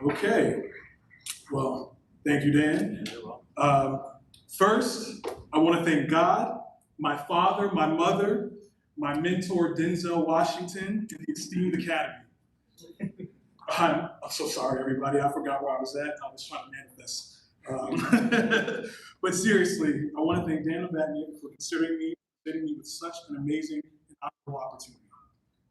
Okay, well, thank you, Dan. First, I want to thank God, my father, my mother, my mentor, Denzel Washington, and the esteemed Academy. I'm so sorry, everybody. I forgot where I was at. I was trying to manifest. But seriously, I want to thank Dan Abatnick for considering me with such an amazing and honorable opportunity.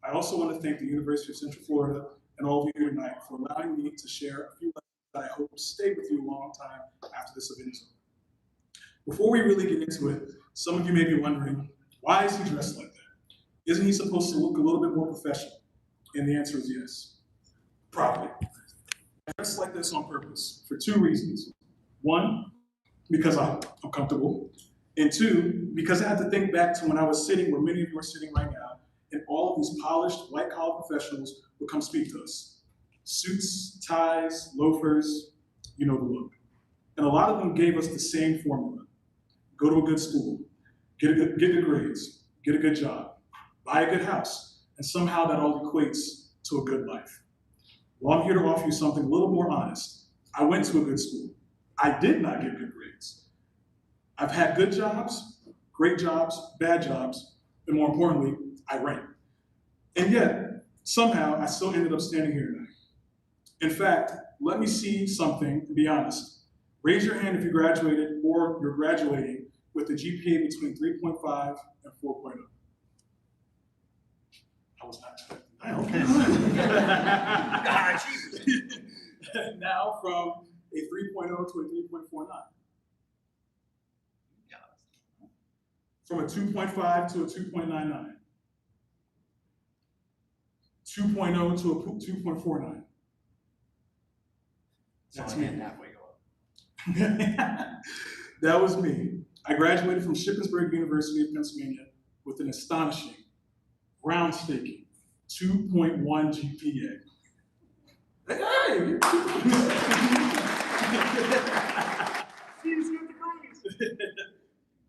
I also want to thank the University of Central Florida and all of you tonight for allowing me to share a few lessons that I hope will stay with you a long time after this event is over. Before we really get into it, some of you may be wondering, why is he dressed like that? Isn't he supposed to look a little bit more professional? And the answer is yes, probably. I dress like this on purpose for two reasons. One, because I'm comfortable. And two, because I had to think back to when I was sitting where many of you are sitting right now, and all of these polished white-collar professionals would come speak to us. Suits, ties, loafers, you know the look. And a lot of them gave us the same formula. Go to a good school, get good grades, get a good job, buy a good house, and somehow that all equates to a good life. Well, I'm here to offer you something a little more honest. I went to a good school. I did not get good grades. I've had good jobs, great jobs, bad jobs, and more importantly, I ran. And yet, somehow, I still ended up standing here tonight. In fact, let me see something, to be honest. Raise your hand if you graduated or you're graduating with a GPA between 3.5 and 4.0. I was not expecting that. Okay. Now from a 3.0 to a 3.49. From a 2.5 to a 2.99. 2.0 to a 2.49. That's me. Halfway go up. That was me. I graduated from Shippensburg University of Pennsylvania with an astonishing, ground-staking 2.1 GPA. Hey!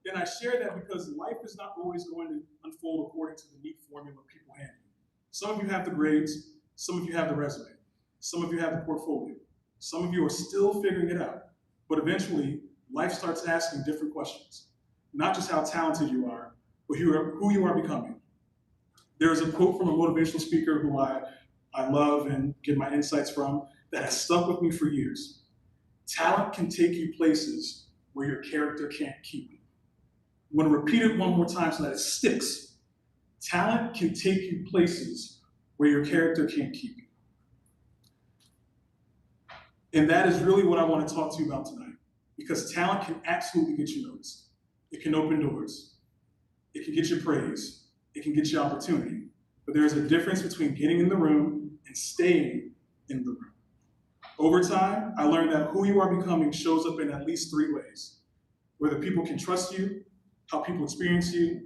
And I share that because life is not always going to unfold according to the neat formula people hand you. Some of you have the grades, some of you have the resume, some of you have the portfolio, some of you are still figuring it out, but eventually life starts asking different questions. Not just how talented you are, but who you are becoming. There's a quote from a motivational speaker who I love and get my insights from that has stuck with me for years. Talent can take you places where your character can't keep you. I'm going to repeat it one more time so that it sticks. Talent can take you places where your character can't keep you. And that is really what I want to talk to you about tonight, because talent can absolutely get you noticed. It can open doors. It can get you praise. It can get you opportunity. But there is a difference between getting in the room and staying in the room. Over time, I learned that who you are becoming shows up in at least three ways. Whether people can trust you, how people experience you,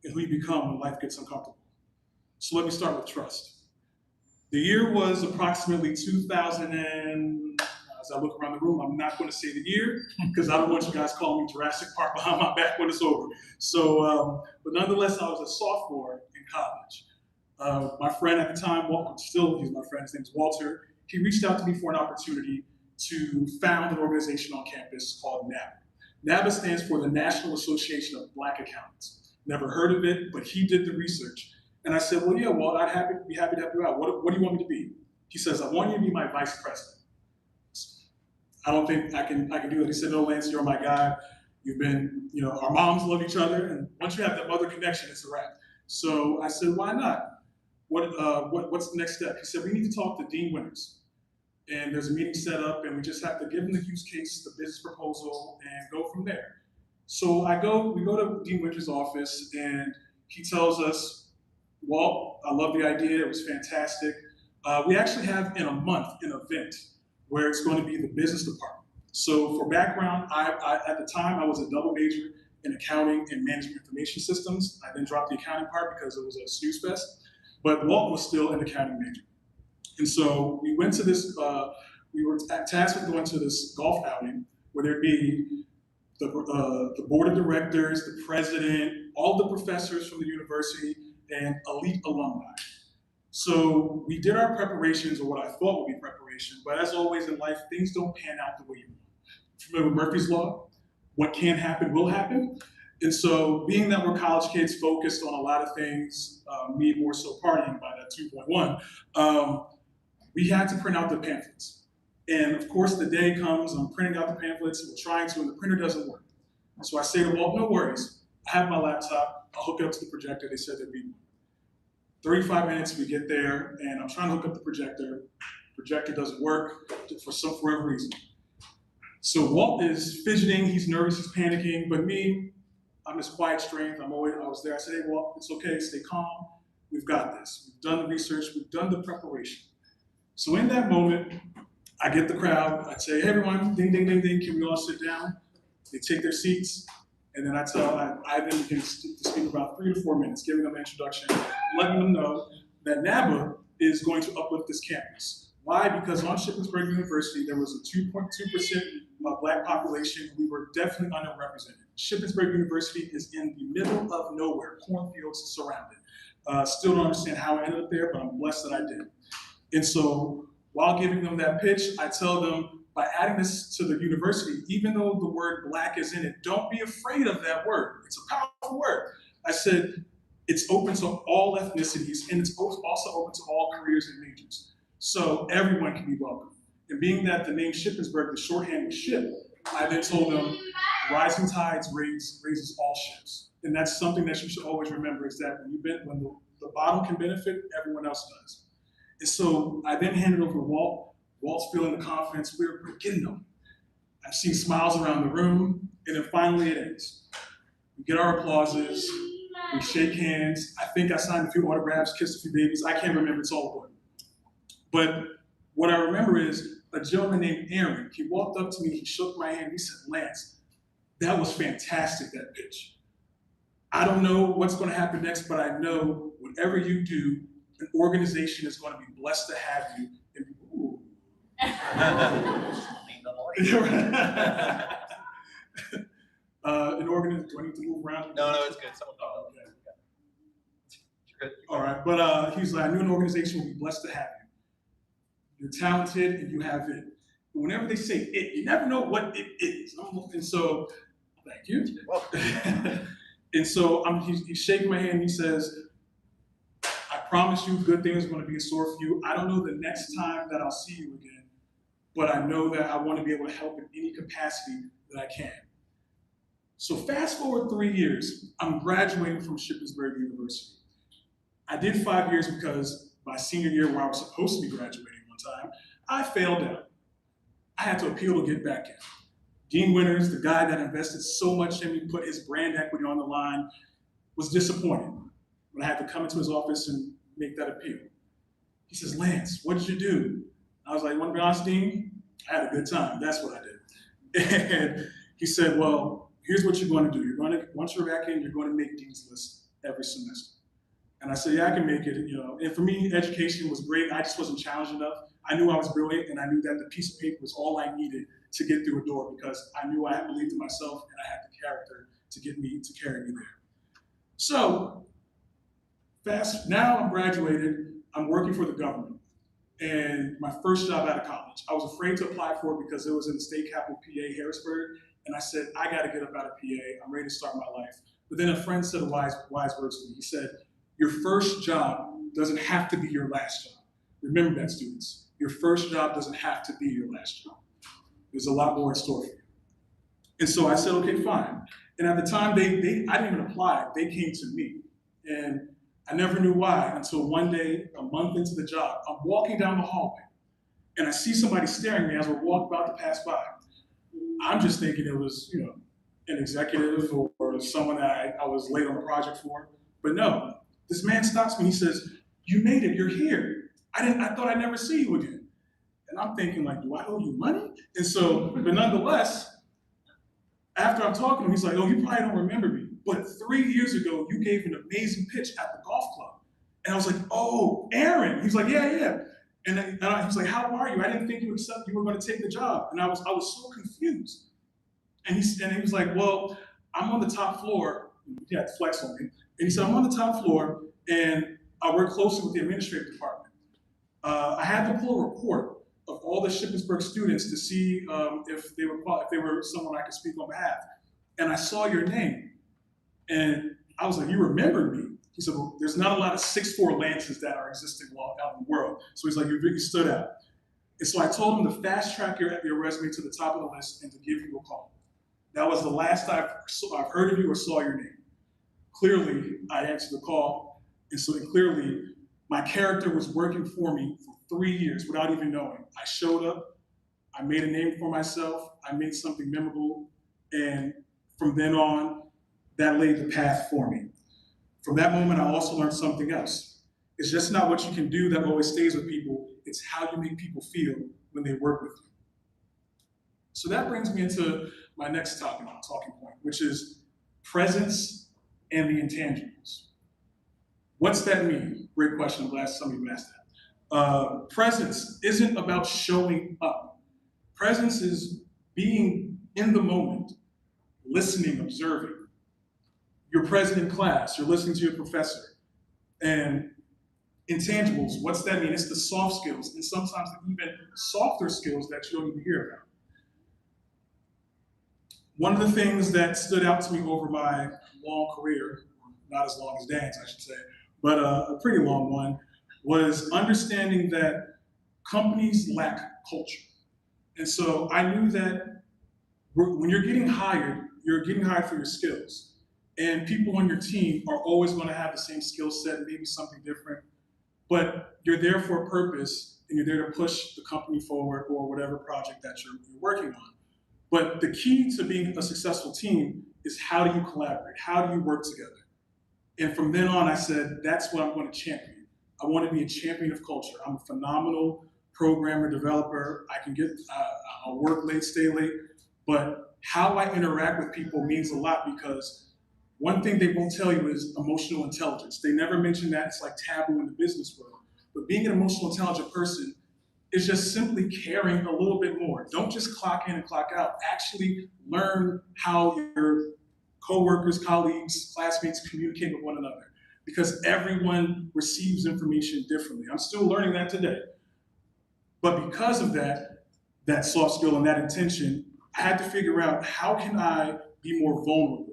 and who you become when life gets uncomfortable. So let me start with trust. The year was approximately 2000 and, as I look around the room, I'm not going to say the year because I don't want you guys calling me Jurassic Park behind my back when it's over. So, but nonetheless, I was a sophomore in college. My friend at the time, still he's my friend, his name is Walter, he reached out to me for an opportunity to found an organization on campus called NABA. NABA stands for the National Association of Black Accountants. Never heard of it, but he did the research. And I said, well, yeah, well, I'd be happy to help you out. What do you want me to be? He says, I want you to be my vice president. I don't think I can do it. He said, no, Lance, you're my guy. You've been, our moms love each other. And once you have that mother connection, it's a wrap. So I said, why not? What's the next step? He said, we need to talk to Dean Winters. And there's a meeting set up, and we just have to give him the use case, the business proposal, and go from there. So we go to Dean Winters' office, and he tells us, Walt, I love the idea, it was fantastic. We actually have in a month an event where it's going to be the business department. So for background, at the time I was a double major in accounting and management information systems. I then dropped the accounting part because it was a snooze fest, but Walt was still an accounting major. And so we went to this, we were tasked with going to this golf outing where there'd be the board of directors, the president, all the professors from the university, and elite alumni. So we did our preparations, or what I thought would be preparation, but as always in life, things don't pan out the way you want. Remember Murphy's Law? What can happen will happen. And so being that we're college kids focused on a lot of things, me more so partying by that 2.1, we had to print out the pamphlets. And of course the day comes, I'm printing out the pamphlets, we're trying to, and the printer doesn't work. So I say to Walt, no worries, I have my laptop, I'll hook it up to the projector, they said there'd be one. 35 minutes, we get there, and I'm trying to hook up the projector doesn't work for whatever reason. So Walt is fidgeting, he's nervous, he's panicking, but me, I'm this quiet strength, I was there, I said, hey Walt, it's okay, stay calm, we've got this. We've done the research, we've done the preparation. So in that moment, I get the crowd, I say, hey everyone, ding, ding, ding, ding, can we all sit down? They take their seats, and then I then begin to speak about 3 to 4 minutes, giving them an introduction, letting them know that NABA is going to uplift this campus. Why? Because on Shippensburg University, there was a 2.2% Black population. We were definitely underrepresented. Shippensburg University is in the middle of nowhere, cornfields surrounded. Still don't understand how I ended up there, but I'm blessed that I did. And so while giving them that pitch, I tell them, by adding this to the university, even though the word Black is in it, don't be afraid of that word. It's a powerful word. I said, it's open to all ethnicities, and it's also open to all careers and majors. So everyone can be welcome. And being that the name Shippensburg, the shorthand was ship, I then told them, rising tides raises all ships. And that's something that you should always remember, is that when the bottom can benefit, everyone else does. And so I then handed over to Walt. Walt's feeling the confidence, we're getting them. I've seen smiles around the room, and then finally it ends. We get our applauses, we shake hands. I think I signed a few autographs, kissed a few babies. I can't remember, it's all good. But what I remember is a gentleman named Aaron. He walked up to me, he shook my hand, he said, Lance, that was fantastic, that pitch. I don't know what's going to happen next, but I know whatever you do, an organization is going to be blessed to have you. And, ooh. An organization, do I need to move around? No, it's good. Oh, okay. You're good. All right, but he's like, I knew an organization would be blessed to have you. You're talented and you have it. But whenever they say it, you never know what it is. And so, thank you. And so he's shaking my hand, he says, I promise you good things are going to be in store for you. I don't know the next time that I'll see you again, but I know that I want to be able to help in any capacity that I can. So fast forward 3 years, I'm graduating from Shippensburg University. I did 5 years because my senior year, where I was supposed to be graduating one time, I failed out. I had to appeal to get back in. Dean Winters, the guy that invested so much in me, put his brand equity on the line, was disappointed when I had to come into his office and make that appeal. He says, Lance, what did you do? I was like, want to be honest, Dean? I had a good time. That's what I did. And he said, well, here's what you're going to do. Once you're back in, you're going to make Dean's List every semester. And I said, yeah, I can make it. And for me, education was great. I just wasn't challenged enough. I knew I was brilliant, and I knew that the piece of paper was all I needed to get through a door, because I knew I had believed in myself and I had the character to carry me there. So now I'm graduated, I'm working for the government, and my first job out of college. I was afraid to apply for it because it was in the state capital, PA, Harrisburg, and I said, I gotta get up out of PA, I'm ready to start my life. But then a friend said wise words to me. He said, your first job doesn't have to be your last job. Remember that, students. Your first job doesn't have to be your last job. There's a lot more in store for you. And so I said, okay, fine. And at the time, I didn't even apply, they came to me. And I never knew why until one day, a month into the job, I'm walking down the hallway and I see somebody staring at me as we're about to pass by. I'm just thinking it was, an executive or someone that I was late on the project for. But no, this man stops me, he says, you made it, you're here. I thought I'd never see you again. And I'm thinking, like, do I owe you money? And so, but nonetheless, after I'm talking to him, he's like, oh, you probably don't remember me, but 3 years ago, you gave an amazing pitch at the golf club. And I was like, oh, Aaron. He's like, yeah. And he was like, how are you? I didn't think you were going to take the job. And I was so confused. And he was like, well, I'm on the top floor. He had to flex on me. And he said, I'm on the top floor, and I worked closely with the administrative department. I had to pull a report of all the Shippensburg students to see if they were someone I could speak on behalf. And I saw your name, and I was like, you remembered me. He said, well, there's not a lot of 6'4" Lances that are existing out in the world. So he's like, you stood out. And so I told him to fast track your resume to the top of the list and to give you a call. That was the last I've heard of you or saw your name. Clearly, I answered the call, and so clearly, my character was working for me for 3 years without even knowing. I showed up, I made a name for myself, I made something memorable, and from then on, that laid the path for me. From that moment, I also learned something else. It's just not what you can do that always stays with people, it's how you make people feel when they work with you. So that brings me into my next talking point, which is presence and the intangibles. What's that mean? Great question. I'm glad somebody asked that. Presence isn't about showing up. Presence is being in the moment, listening, observing. You're present in class, you're listening to your professor. And intangibles, what's that mean? It's the soft skills, and sometimes even softer skills that you don't even hear about. One of the things that stood out to me over my long career, not as long as Dan's, I should say, but a pretty long one, was understanding that companies lack culture. And so I knew that when you're getting hired for your skills. And people on your team are always going to have the same skill set, maybe something different, but you're there for a purpose, and you're there to push the company forward or whatever project that you're working on. But the key to being a successful team is how do you collaborate? How do you work together? And from then on, I said, that's what I'm going to champion. I want to be a champion of culture. I'm a phenomenal programmer, developer. I'll work late, stay late. But how I interact with people means a lot, because one thing they won't tell you is emotional intelligence. They never mention that. It's like taboo in the business world. But being an emotional intelligent person is just simply caring a little bit more. Don't just clock in and clock out. Actually learn how your coworkers, colleagues, classmates communicate with one another, because everyone receives information differently. I'm still learning that today. But because of that soft skill and that intention, I had to figure out, how can I be more vulnerable?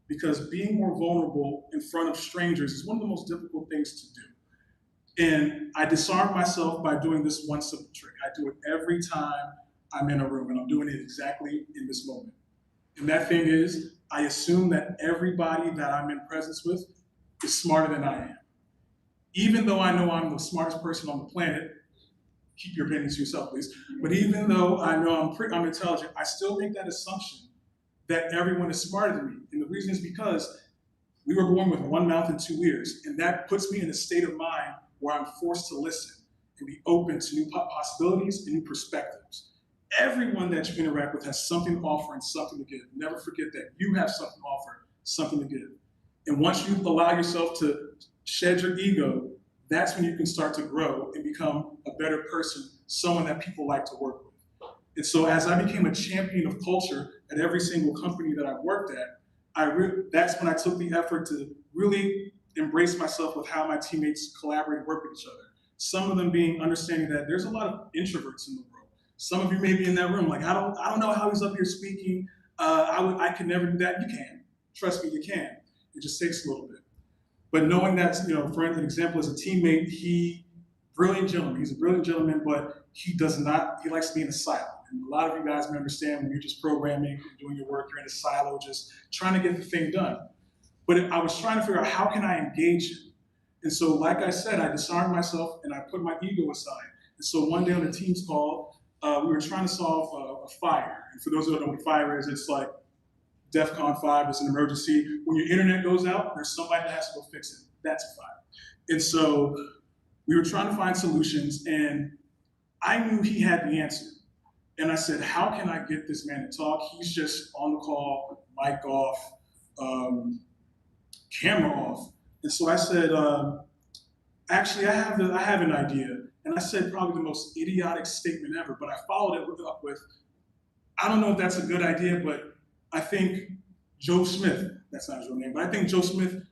Because being more vulnerable in front of strangers is one of the most difficult things to do. And I disarmed myself by doing this one simple trick. I do it every time I'm in a room, and I'm doing it exactly in this moment. And that thing is, I assume that everybody that I'm in presence with is smarter than I am. Even though I know I'm the smartest person on the planet, keep your opinions to yourself, please. But even though I know I'm intelligent, I still make that assumption that everyone is smarter than me. And the reason is because we were born with one mouth and two ears, and that puts me in a state of mind where I'm forced to listen and be open to new possibilities and new perspectives. Everyone that you interact with has something to offer and something to give. Never forget that you have something to offer, something to give. And once you allow yourself to shed your ego, that's when you can start to grow and become a better person, someone that people like to work with. And so as I became a champion of culture at every single company that I've worked at, that's when I took the effort to really embrace myself with how my teammates collaborate and work with each other. Some of them being understanding that there's a lot of introverts in the world. Some of you may be in that room like, I don't know how he's up here speaking. I could never do that. You can. Trust me, you can. It just takes a little bit. But knowing that, for example, as a teammate, he's a brilliant gentleman, but he likes to be in a silo. And a lot of you guys may understand, when you're just programming and doing your work, you're in a silo, just trying to get the thing done. But I was trying to figure out, how can I engage him? And so, like I said, I disarmed myself and I put my ego aside. And so one day on the Teams call, we were trying to solve a fire. And for those who don't know what fire is, it's like DEFCON 5 is an emergency. When your internet goes out, there's somebody that has to go fix it. That's a fire. And so we were trying to find solutions, and I knew he had the answer. And I said, how can I get this man to talk? He's just on the call, mic off, camera off. And so I said, actually, I have an idea. And I said probably the most idiotic statement ever, but I followed it up with, I don't know if that's a good idea, but I think Joe Smith, that's not his real name, but I think Joe Smith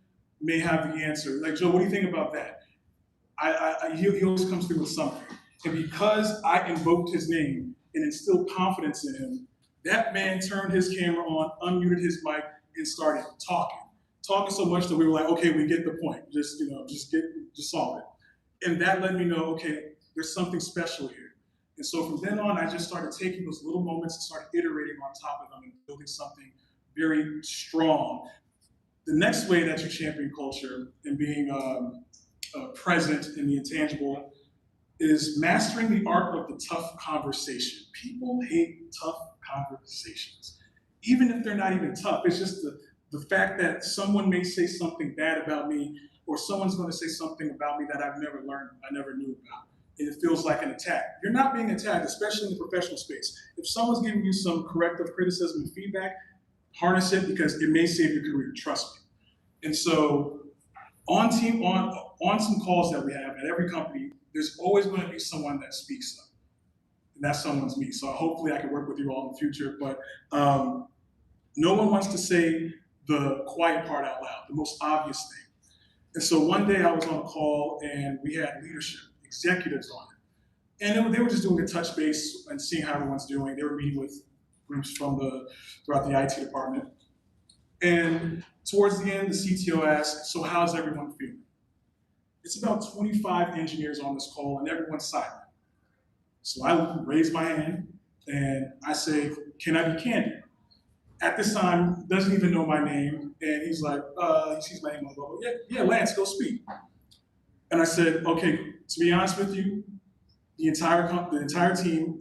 may have the answer. Like, Joe, what do you think about that? he always comes through with something. And because I invoked his name and instilled confidence in him, that man turned his camera on, unmuted his mic, and started talking. Talking so much that we were like, okay, we get the point. Just solve it. And that let me know, okay, there's something special here. And so from then on, I just started taking those little moments and started iterating on top of them and building something very strong. The next way that you champion culture and being present in the intangible is mastering the art of the tough conversation. People hate tough conversations. Even if they're not even tough, it's just the fact that someone may say something bad about me, or someone's going to say something about me that I've never learned, I never knew about. And it feels like an attack. You're not being attacked, especially in the professional space. If someone's giving you some corrective criticism and feedback, harness it because it may save your career, trust me. And so on some calls that we have at every company, there's always going to be someone that speaks up. And that someone's me. So hopefully I can work with you all in the future. But no one wants to say the quiet part out loud, the most obvious thing. And so one day I was on a call and we had leadership, executives on it. And they were just doing a touch base and seeing how everyone's doing. They were meeting with groups throughout the IT department. And towards the end, the CTO asked, so how's everyone feeling? It's about 25 engineers on this call and everyone's silent. So I raise my hand and I say, can I be candid? At this time, doesn't even know my name. And he's like, he sees my name on the bubble. Yeah, Lance, go speak. And I said, okay, to be honest with you, the entire team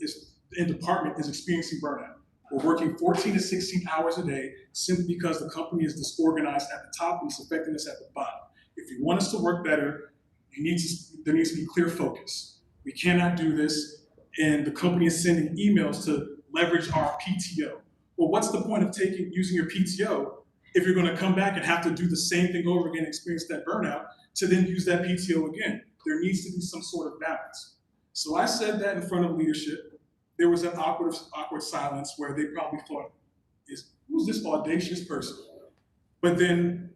and department is experiencing burnout. We're working 14 to 16 hours a day simply because the company is disorganized at the top and it's affecting us at the bottom. If you want us to work better, there needs to be clear focus. We cannot do this, and the company is sending emails to leverage our PTO. Well, what's the point of using your PTO if you're going to come back and have to do the same thing over again, experience that burnout, to then use that PTO again? There needs to be some sort of balance. So I said that in front of leadership. There was an awkward silence where they probably thought, who's this audacious person? But then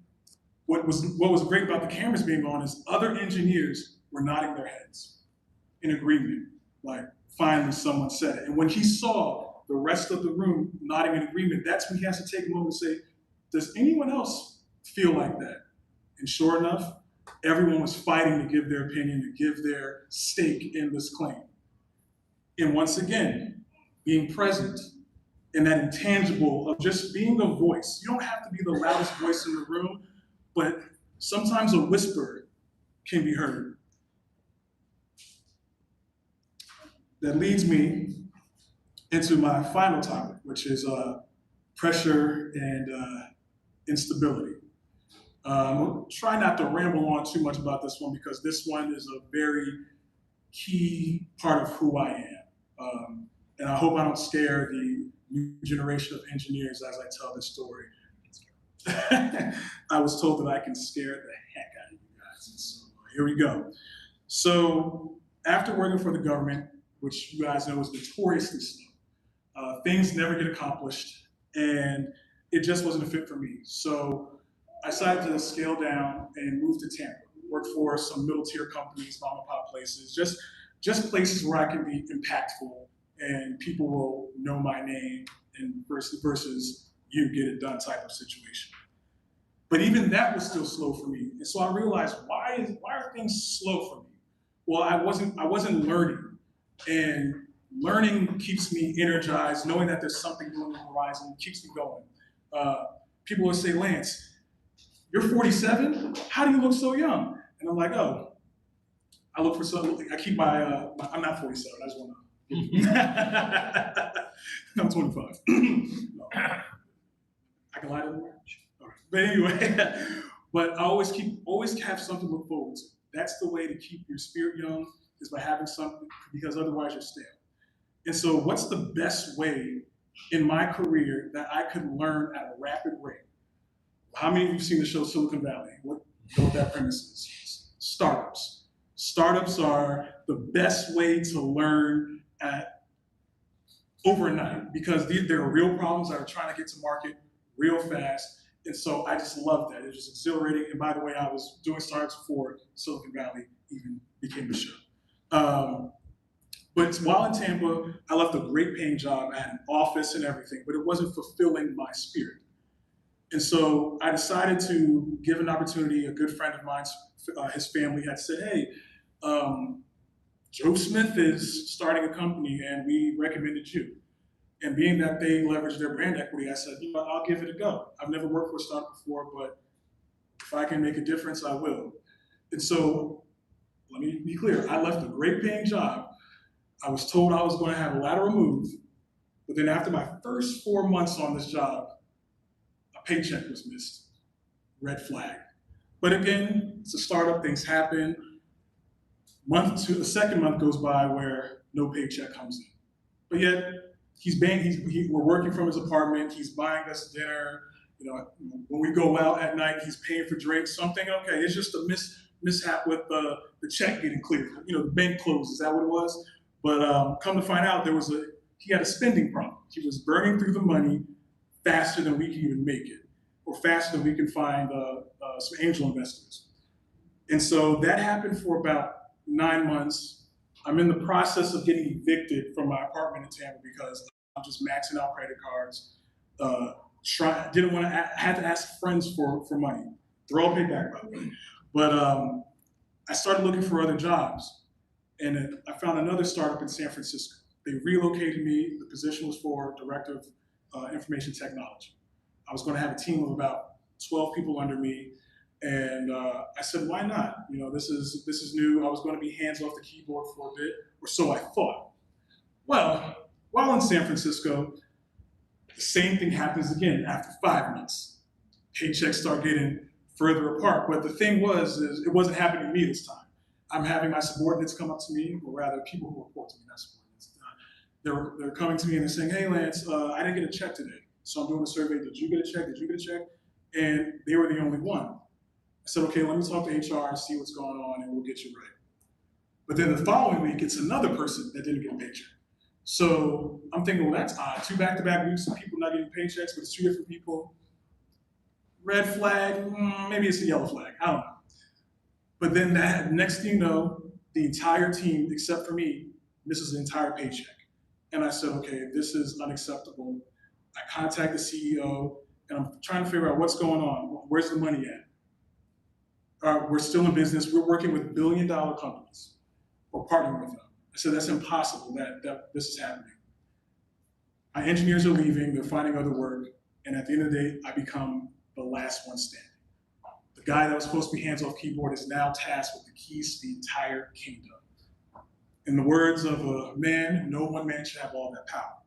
what was great about the cameras being on is other engineers were nodding their heads in agreement. Like, finally someone said it. And when he saw the rest of the room nodding in agreement, that's when he has to take a moment and say, does anyone else feel like that? And sure enough, everyone was fighting to give their opinion, to give their stake in this claim. And once again, being present in that intangible of just being a voice. You don't have to be the loudest voice in the room, but sometimes a whisper can be heard. That leads me into my final topic, which is pressure and instability. Try not to ramble on too much about this one because this one is a very key part of who I am. And I hope I don't scare the new generation of engineers as I tell this story. I was told that I can scare the heck out of you guys. And so here we go. So after working for the government, which you guys know is notoriously slow, things never get accomplished, and it just wasn't a fit for me. So I decided to scale down and move to Tampa, work for some middle tier companies, mom and pop places, just places where I can be impactful and people will know my name and versus you get it done type of situation. But even that was still slow for me. And so I realized, why are things slow for me? Well, I wasn't learning. And learning keeps me energized, knowing that there's something new on the horizon keeps me going. People will say, Lance, you're 47? How do you look so young? And I'm like, oh, I look for something. I keep I'm not 47, I just want to. I'm 25. No. I can lie to the world. All right. But anyway, but I always have something to look forward to. That's the way to keep your spirit young, is by having something, because otherwise you're stale. And so what's the best way in my career that I could learn at a rapid rate? How many of you have seen the show Silicon Valley? What that premise is? Startups. Startups are the best way to learn at overnight, because there are real problems that are trying to get to market real fast. And so I just love that. It was exhilarating. And by the way, I was doing startups before Silicon Valley even became the show. But while in Tampa, I left a great paying job. I had an office and everything, but it wasn't fulfilling my spirit. And so I decided to give an opportunity. A good friend of mine, his family had said, hey, Joe Smith is starting a company and we recommended you. And being that they leveraged their brand equity, I said, I'll give it a go. I've never worked for a startup before, but if I can make a difference, I will. And so let me be clear. I left a great paying job. I was told I was going to have a lateral move, but then after my first 4 months on this job, a paycheck was missed. Red flag. But again, it's a startup, things happen. The second month goes by where no paycheck comes in. But yet, we're working from his apartment, he's buying us dinner, when we go out at night, he's paying for drinks, so I'm thinking, okay, it's just a mishap with the check getting cleared. The bank closed, is that what it was? But come to find out, he had a spending problem. He was burning through the money faster than we can even make it, or faster than we can find some angel investors. And so that happened for about 9 months. I'm in the process of getting evicted from my apartment in Tampa because I'm just maxing out credit cards. Didn't want to, had to ask friends for money. They're all paid back, by the way. But I started looking for other jobs. And I found another startup in San Francisco. They relocated me. The position was for Director of Information Technology. I was going to have a team of about 12 people under me. And I said, why not? This is new. I was going to be hands off the keyboard for a bit, or so I thought. Well, while in San Francisco, the same thing happens again after 5 months. Paychecks start getting further apart. But the thing is it wasn't happening to me this time. I'm having my subordinates come up to me, or rather people who report to me, not subordinates. They're coming to me and they're saying, hey, Lance, I didn't get a check today. So I'm doing a survey. Did you get a check? Did you get a check? And they were the only one. I said, okay, let me talk to HR and see what's going on, and we'll get you right. But then the following week, it's another person that didn't get a paycheck. So I'm thinking, well, that's odd. 2 back-to-back weeks of people not getting paychecks, but it's 2 different people. Red flag, maybe it's a yellow flag, I don't know. But then that next thing you know, the entire team, except for me, misses the entire paycheck. And I said, okay, this is unacceptable. I contact the CEO, and I'm trying to figure out what's going on. Where's the money at? We're still in business. We're working with billion-dollar companies. We're partnering with them. I said, that's impossible that this is happening. My engineers are leaving. They're finding other work. And at the end of the day, I become the last one standing. The guy that was supposed to be hands-off keyboard is now tasked with the keys to the entire kingdom. In the words of a man, no one man should have all that power.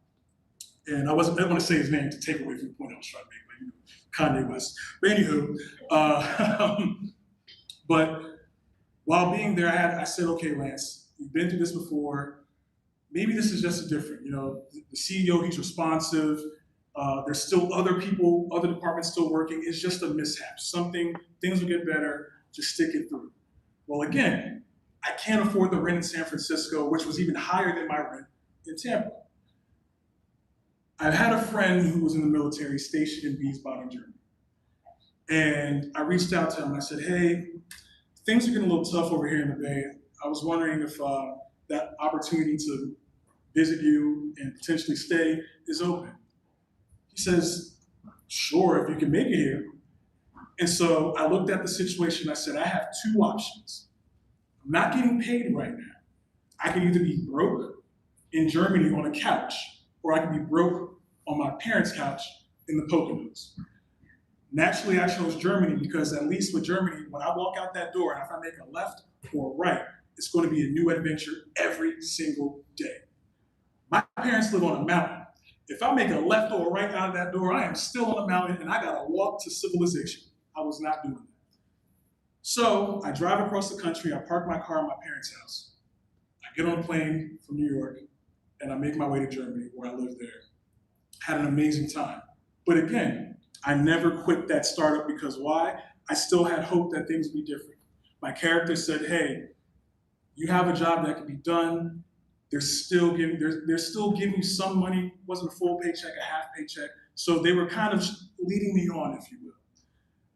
And I didn't want to say his name to take away from the point I was trying to make, but Kanye West. But anywho, but while being there, I said, okay, Lance, you've been through this before. Maybe this is just a different, the CEO, he's responsive. There's still other people, other departments still working. It's just a mishap. Things will get better, just stick it through. Well, again, I can't afford the rent in San Francisco, which was even higher than my rent in Tampa. I had a friend who was in the military stationed in Wiesbaden, Germany. And I reached out to him and I said, hey, things are getting a little tough over here in the Bay. I was wondering if that opportunity to visit you and potentially stay is open. He says, sure, if you can make it here. And so I looked at the situation. I said, I have 2 options. I'm not getting paid right now. I can either be broke in Germany on a couch, or I can be broke on my parents' couch in the Poconos. Naturally, I chose Germany because at least with Germany, when I walk out that door and if I make a left or a right, it's going to be a new adventure every single day. My parents live on a mountain. If I make a left or a right out of that door, I am still on a mountain and I got to walk to civilization. I was not doing that. So I drive across the country, I park my car at my parents' house. I get on a plane from New York and I make my way to Germany where I live there. Had an amazing time. But again, I never quit that startup because why? I still had hope that things would be different. My character said, hey, you have a job that can be done. They're still giving you some money. It wasn't a full paycheck, a half paycheck. So they were kind of leading me on, if you will.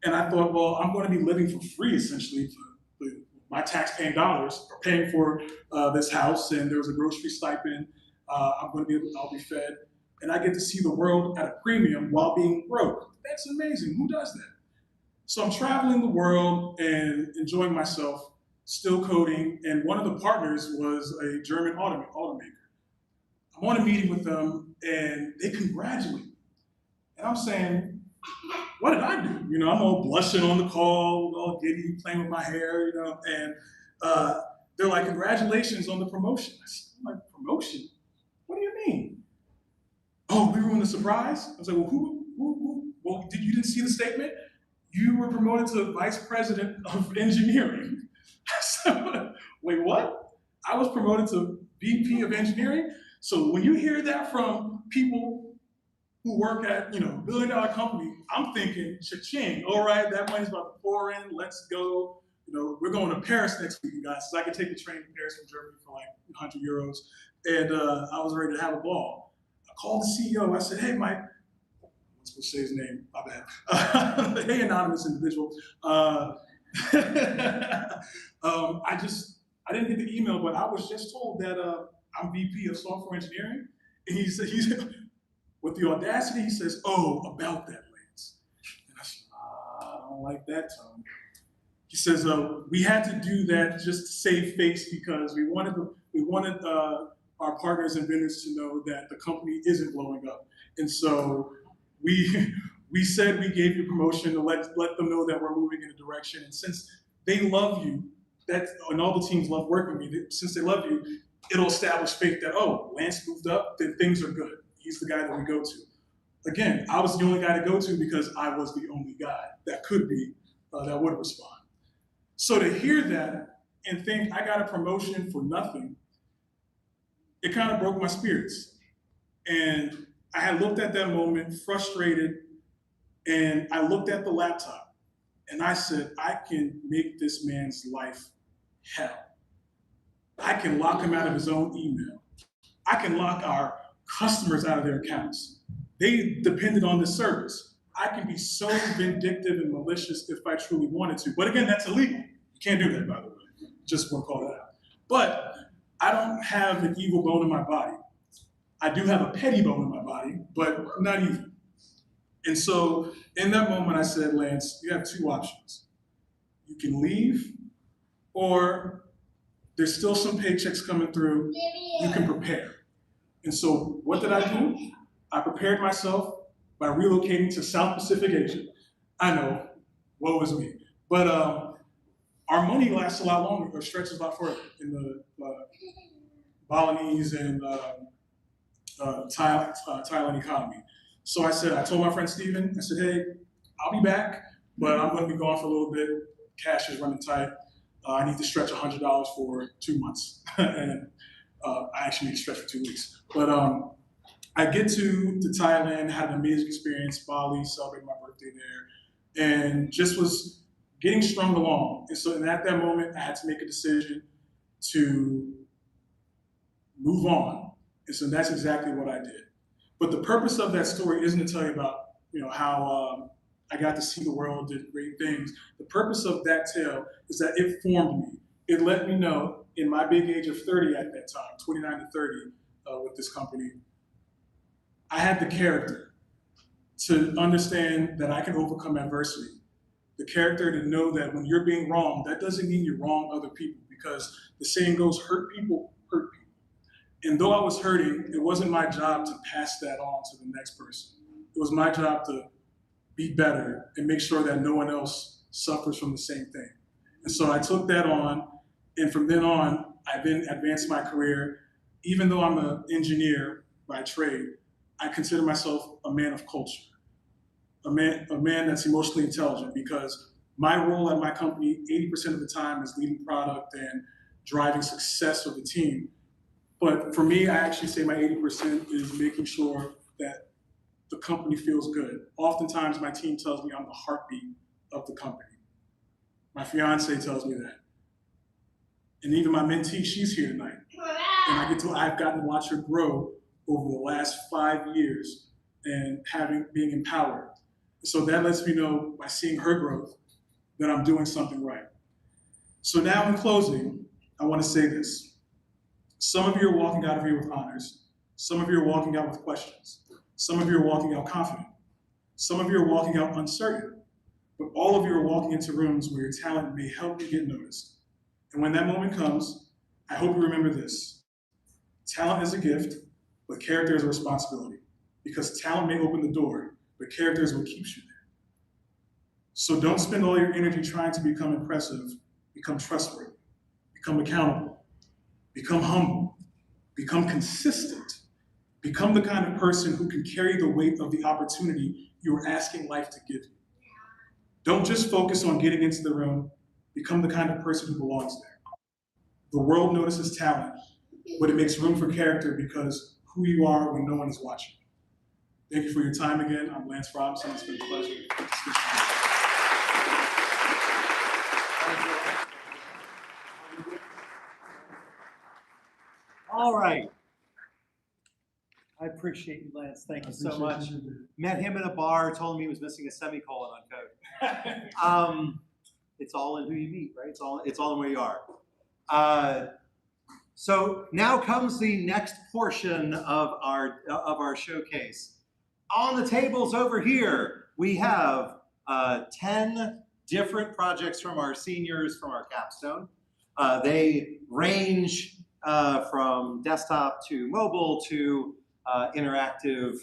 And I thought, well, I'm going to be living for free, essentially, for my tax-paying dollars are paying for this house, and there was a grocery stipend. I'll be fed, and I get to see the world at a premium while being broke. That's amazing. Who does that? So I'm traveling the world and enjoying myself, still coding, and one of the partners was a German automaker. I'm on a meeting with them, and they congratulate me. And I'm saying, what did I do? You know, I'm all blushing on the call, all giddy, playing with my hair, you know, and they're like, congratulations on the promotion. I'm like, promotion? What do you mean? Oh, we ruined the surprise? I was like, well, who? Well, you didn't see the statement? You were promoted to vice president of engineering. So, wait, what? I was promoted to VP of engineering? So when you hear that from people who work at, billion-dollar company, I'm thinking, cha-ching, all right, that money's about to pour in, let's go. We're going to Paris next week, guys, so I can take the train to Paris from Germany for like 100 euros. And I was ready to have a ball. I called the CEO, I said, hey, Mike, let's say his name, my bad. Hey, anonymous individual. I didn't get the email, but I was just told that I'm VP of software engineering. And he's with the audacity, he says, oh, about that, Lance. And I said, I don't like that tone. He says, we had to do that just to save face because we wanted our partners and vendors to know that the company isn't blowing up. And so we said we gave you promotion to let them know that we're moving in a direction. And since they love you, and all the teams love working with me, since they love you, it'll establish faith that, oh, Lance moved up, then things are good. He's the guy that we go to. Again, I was the only guy to go to because I was the only guy that could be, that would respond. So to hear that and think I got a promotion for nothing, it kind of broke my spirits. And I had looked at that moment, frustrated, and I looked at the laptop and I said, I can make this man's life hell. I can lock him out of his own email. I can lock our customers out of their accounts. They depended on this service. I can be so vindictive and malicious if I truly wanted to. But again, that's illegal. You can't do that, by the way. Just want to call that out. But I don't have an evil bone in my body. I do have a petty bone in my body, but not evil. And so in that moment, I said, Lance, you have two options. You can leave, or there's still some paychecks coming through. You can prepare. And so what did I do? I prepared myself by relocating to South Pacific Asia. I know, woe is me. But our money lasts a lot longer, or stretches a lot further in the Balinese and Thailand economy. So I told my friend Steven, I said, hey, I'll be back, but I'm going to be gone for a little bit. Cash is running tight. I need to stretch $100 for 2 months. And I actually need to stretch for 2 weeks. But I get to Thailand, had an amazing experience, Bali, celebrated my birthday there, and just was getting strung along. And so at that moment, I had to make a decision to move on. And so that's exactly what I did. But the purpose of that story isn't to tell you about, how I got to see the world, did great things. The purpose of that tale is that it formed me. It let me know in my big age of 30 at that time, 29 to 30 with this company, I had the character to understand that I can overcome adversity. The character to know that when you're being wrong, that doesn't mean you wrong other people, because the saying goes, hurt people hurt people. And though I was hurting, it wasn't my job to pass that on to the next person. It was my job to be better and make sure that no one else suffers from the same thing. And so I took that on, and from then on, I then advanced my career. Even though I'm an engineer by trade, I consider myself a man of culture, a man that's emotionally intelligent, because my role at my company, 80% of the time, is leading product and driving success of the team. But for me, I actually say my 80% is making sure that the company feels good. Oftentimes, my team tells me I'm the heartbeat of the company. My fiance tells me that. And even my mentee, she's here tonight. And I've gotten to watch her grow over the last 5 years and being empowered. So that lets me know, by seeing her growth, that I'm doing something right. So now in closing, I want to say this. Some of you are walking out of here with honors. Some of you are walking out with questions. Some of you are walking out confident. Some of you are walking out uncertain. But all of you are walking into rooms where your talent may help you get noticed. And when that moment comes, I hope you remember this. Talent is a gift, but character is a responsibility. Because talent may open the door, but character is what keeps you there. So don't spend all your energy trying to become impressive. Become trustworthy. Become accountable. Become humble. Become consistent. Become the kind of person who can carry the weight of the opportunity you are asking life to give you. Don't just focus on getting into the room. Become the kind of person who belongs there. The world notices talent, but it makes room for character because who you are when no one is watching. Thank you for your time again. I'm Lance Robinson. It's been a pleasure. All right. I appreciate you, Lance. Thank you so much. Met him in a bar, told him he was missing a semicolon on code. It's all in who you meet, right? It's all in where you are. So now comes the next portion of our showcase. On the tables over here, we have 10 different projects from our seniors from our capstone. They range from desktop to mobile to interactive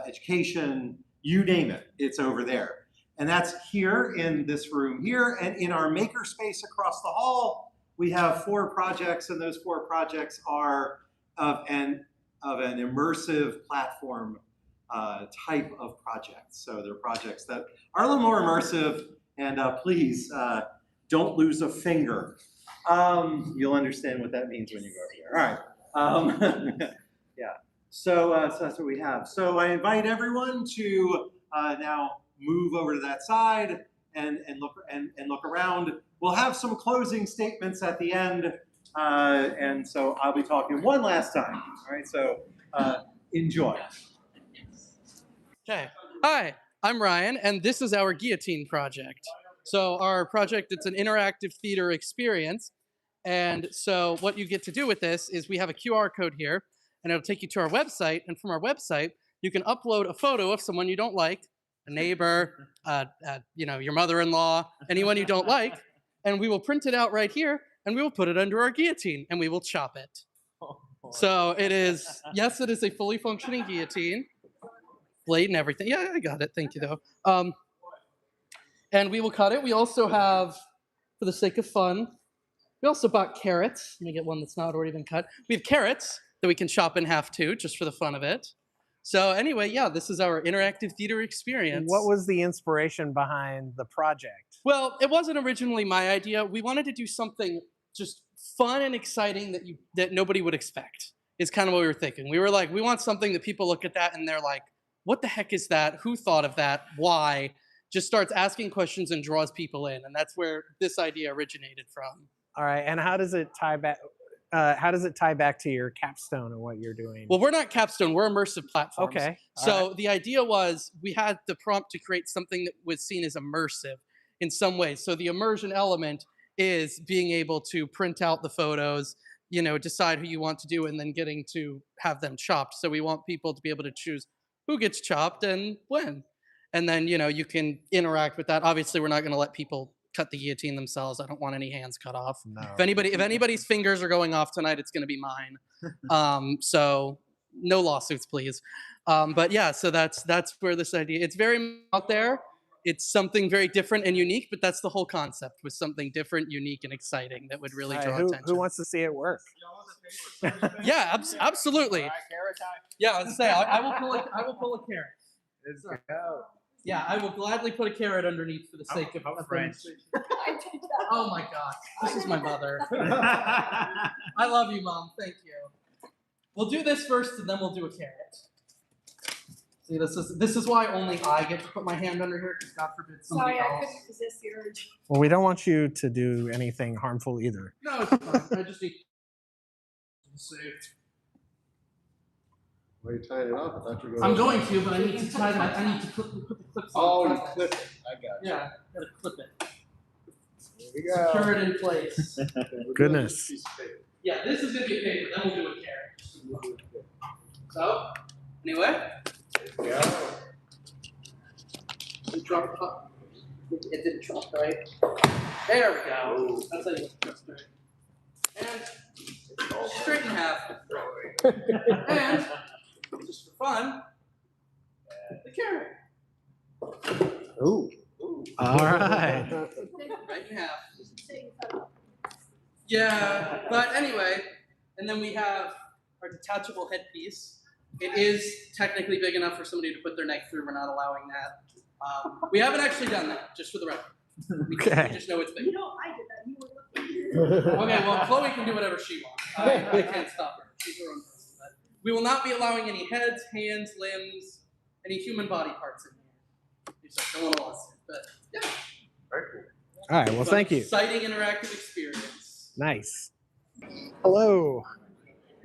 education, you name it, it's over there. And that's here in this room here, and in our makerspace across the hall, we have 4 projects, and those 4 projects are of an immersive platform type of projects. So they're projects that are a little more immersive, and please don't lose a finger. You'll understand what that means when you go over there. All right. Yeah. So that's what we have. So I invite everyone to now move over to that side and look around. We'll have some closing statements at the end, and so I'll be talking one last time. All right. So enjoy. Okay. Hi, I'm Ryan, and this is our guillotine project. So our project, it's an interactive theater experience. And so what you get to do with this is we have a QR code here, and it'll take you to our website. And from our website, you can upload a photo of someone you don't like, a neighbor, your mother-in-law, anyone you don't like, and we will print it out right here, and we will put it under our guillotine, and we will chop it. So it is, yes, it is a fully functioning guillotine. Blade and everything. Yeah, I got it. Thank you, though. And we will cut it. We also have, for the sake of fun, we also bought carrots. Let me get one that's not already been cut. We have carrots that we can chop in half too, just for the fun of it. So anyway, yeah, this is our interactive theater experience. What was the inspiration behind the project? Well, it wasn't originally my idea. We wanted to do something just fun and exciting that nobody would expect, is kind of what we were thinking. We were like, we want something that people look at that and they're like, what the heck is that? Who thought of that? Why? Just starts asking questions and draws people in. And that's where this idea originated from. All right, and how does it tie back? How does it tie back to your capstone and what you're doing? Well, we're not capstone, we're immersive platforms. Okay. So the idea was we had the prompt to create something that was seen as immersive in some ways. So the immersion element is being able to print out the photos, decide who you want to do, and then getting to have them chopped. So we want people to be able to choose who gets chopped and when. And then, you can interact with that. Obviously, we're not going to let people cut the guillotine themselves. I don't want any hands cut off. No. If anybody's fingers are going off tonight, it's going to be mine. So no lawsuits, please. But yeah, so that's where this idea, it's very out there. It's something very different and unique, but that's the whole concept, was something different, unique, and exciting that would really draw attention. Who wants to see it work? Yeah, absolutely. Yeah, let's say I will pull a carrot. Let's go. Yeah, I will gladly put a carrot underneath for the sake of demonstration. Oh my God, this is my mother. I love you, Mom. Thank you. We'll do this first, and then we'll do a carrot. See, this is why only I get to put my hand under here, because God forbid somebody else. Sorry, I couldn't resist the urge. Well, we don't want you to do anything harmful either. No, it's fine. I just need to see. Are you tying it up? I thought you were going I'm going to, but I need to tie that. I need to put the clips on. Oh, you clip it. I got you. Yeah, gotta clip it. we go. Secure it in place. Goodness. Yeah, this is gonna be a paper, then we'll do it care. So, anyway. Yeah. It dropped up. It didn't drop, right? There we go. That's how you trust it. And straight in half. And just for fun, the carrot. Ooh. All right. Right in half. Yeah, but anyway, and then we have our detachable headpiece. It is technically big enough for somebody to put their neck through. We're not allowing that. We haven't actually done that, just for the record. We just know it's big. You know, I did that. You were looking. Okay, well, Chloe can do whatever she wants. I can't stop her. She's her own person. But we will not be allowing any heads, hands, limbs, any human body parts in here. Except no one wants it. But yeah. Very cool. All right. Well, It's thank an you. Exciting interactive experience. Nice. Hello.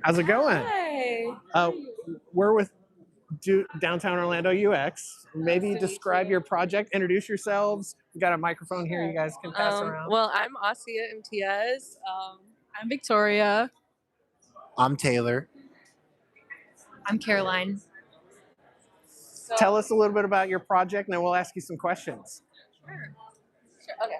How's it going? Hi. We're with Downtown Orlando UX. Maybe describe your project, introduce yourselves. We got a microphone here you guys can pass around. Well, I'm Asia Imtiaz. I'm Victoria. I'm Taylor. I'm Caroline. So, Tell us a little bit about your project and then we'll ask you some questions. Sure. Okay.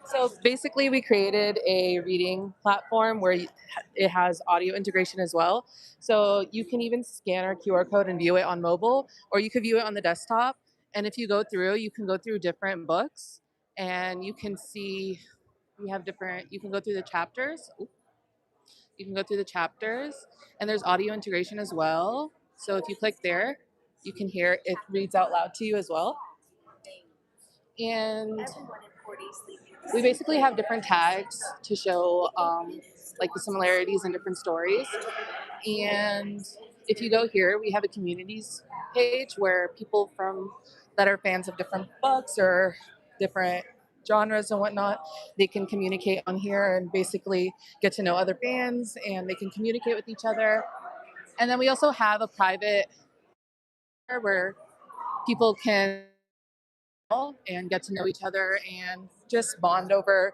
So basically, we created a reading platform where it has audio integration as well. So you can even scan our QR code and view it on mobile, or you could view it on the desktop. And if you go through, you can go through different books, and you can see we have different. You can go through the chapters. You can go through the chapters, and there's audio integration as well. So if you click there, you can hear it reads out loud to you as well. And we basically have different tags to show like the similarities in different stories. And if you go here, we have a communities page where people that are fans of different books or different genres and whatnot, they can communicate on here and basically get to know other fans, and they can communicate with each other. And then we also have a private where people can and get to know each other and just bond over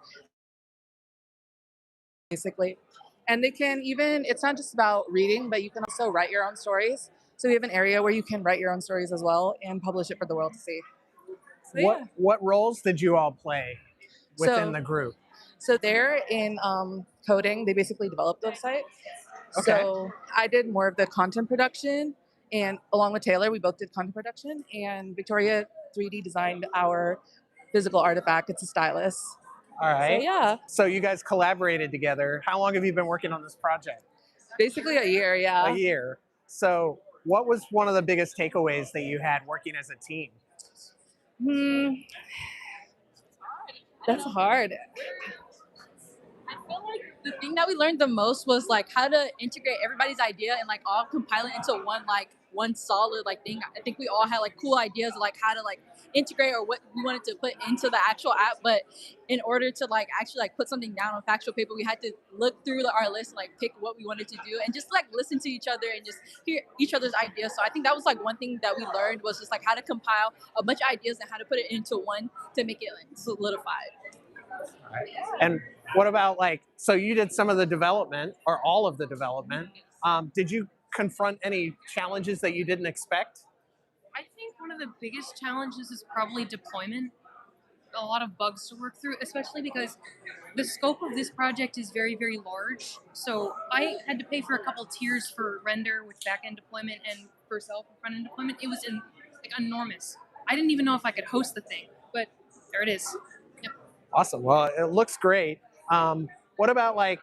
basically. And they can even, it's not just about reading, but you can also write your own stories. So we have an area where you can write your own stories as well and publish it for the world to see. So, yeah. What roles did you all play within the group? So they're in coding. They basically developed the website. Okay. So I did more of the content production, and along with Taylor, we both did content production, and Victoria 3D designed our physical artifact. It's a stylus. All right. So yeah, So you guys collaborated together. How long have you been working on this project? basically a year, yeah. A year. So what was one of the biggest takeaways that you had working as a team? That's hard. I feel like the thing that we learned the most was like how to integrate everybody's idea and like all compile it into one solid like thing. I think we all had like cool ideas of like how to like integrate or what we wanted to put into the actual app, but in order to like actually like put something down on factual paper, we had to look through our list and like pick what we wanted to do and just like listen to each other and just hear each other's ideas. So I think that was like one thing that we learned was just like how to compile a bunch of ideas and how to put it into one to make it like solidified. Right. And what about like, so you did some of the development or all of the development. Did you confront any challenges that you didn't expect? I think one of the biggest challenges is probably deployment. A lot of bugs to work through, especially because the scope of this project is very, very large. So I had to pay for a couple tiers for render with back-end deployment and for self front-end deployment. It was like enormous. I didn't even know if I could host the thing, but there it is. Yep. Awesome. Well, it looks great. What about like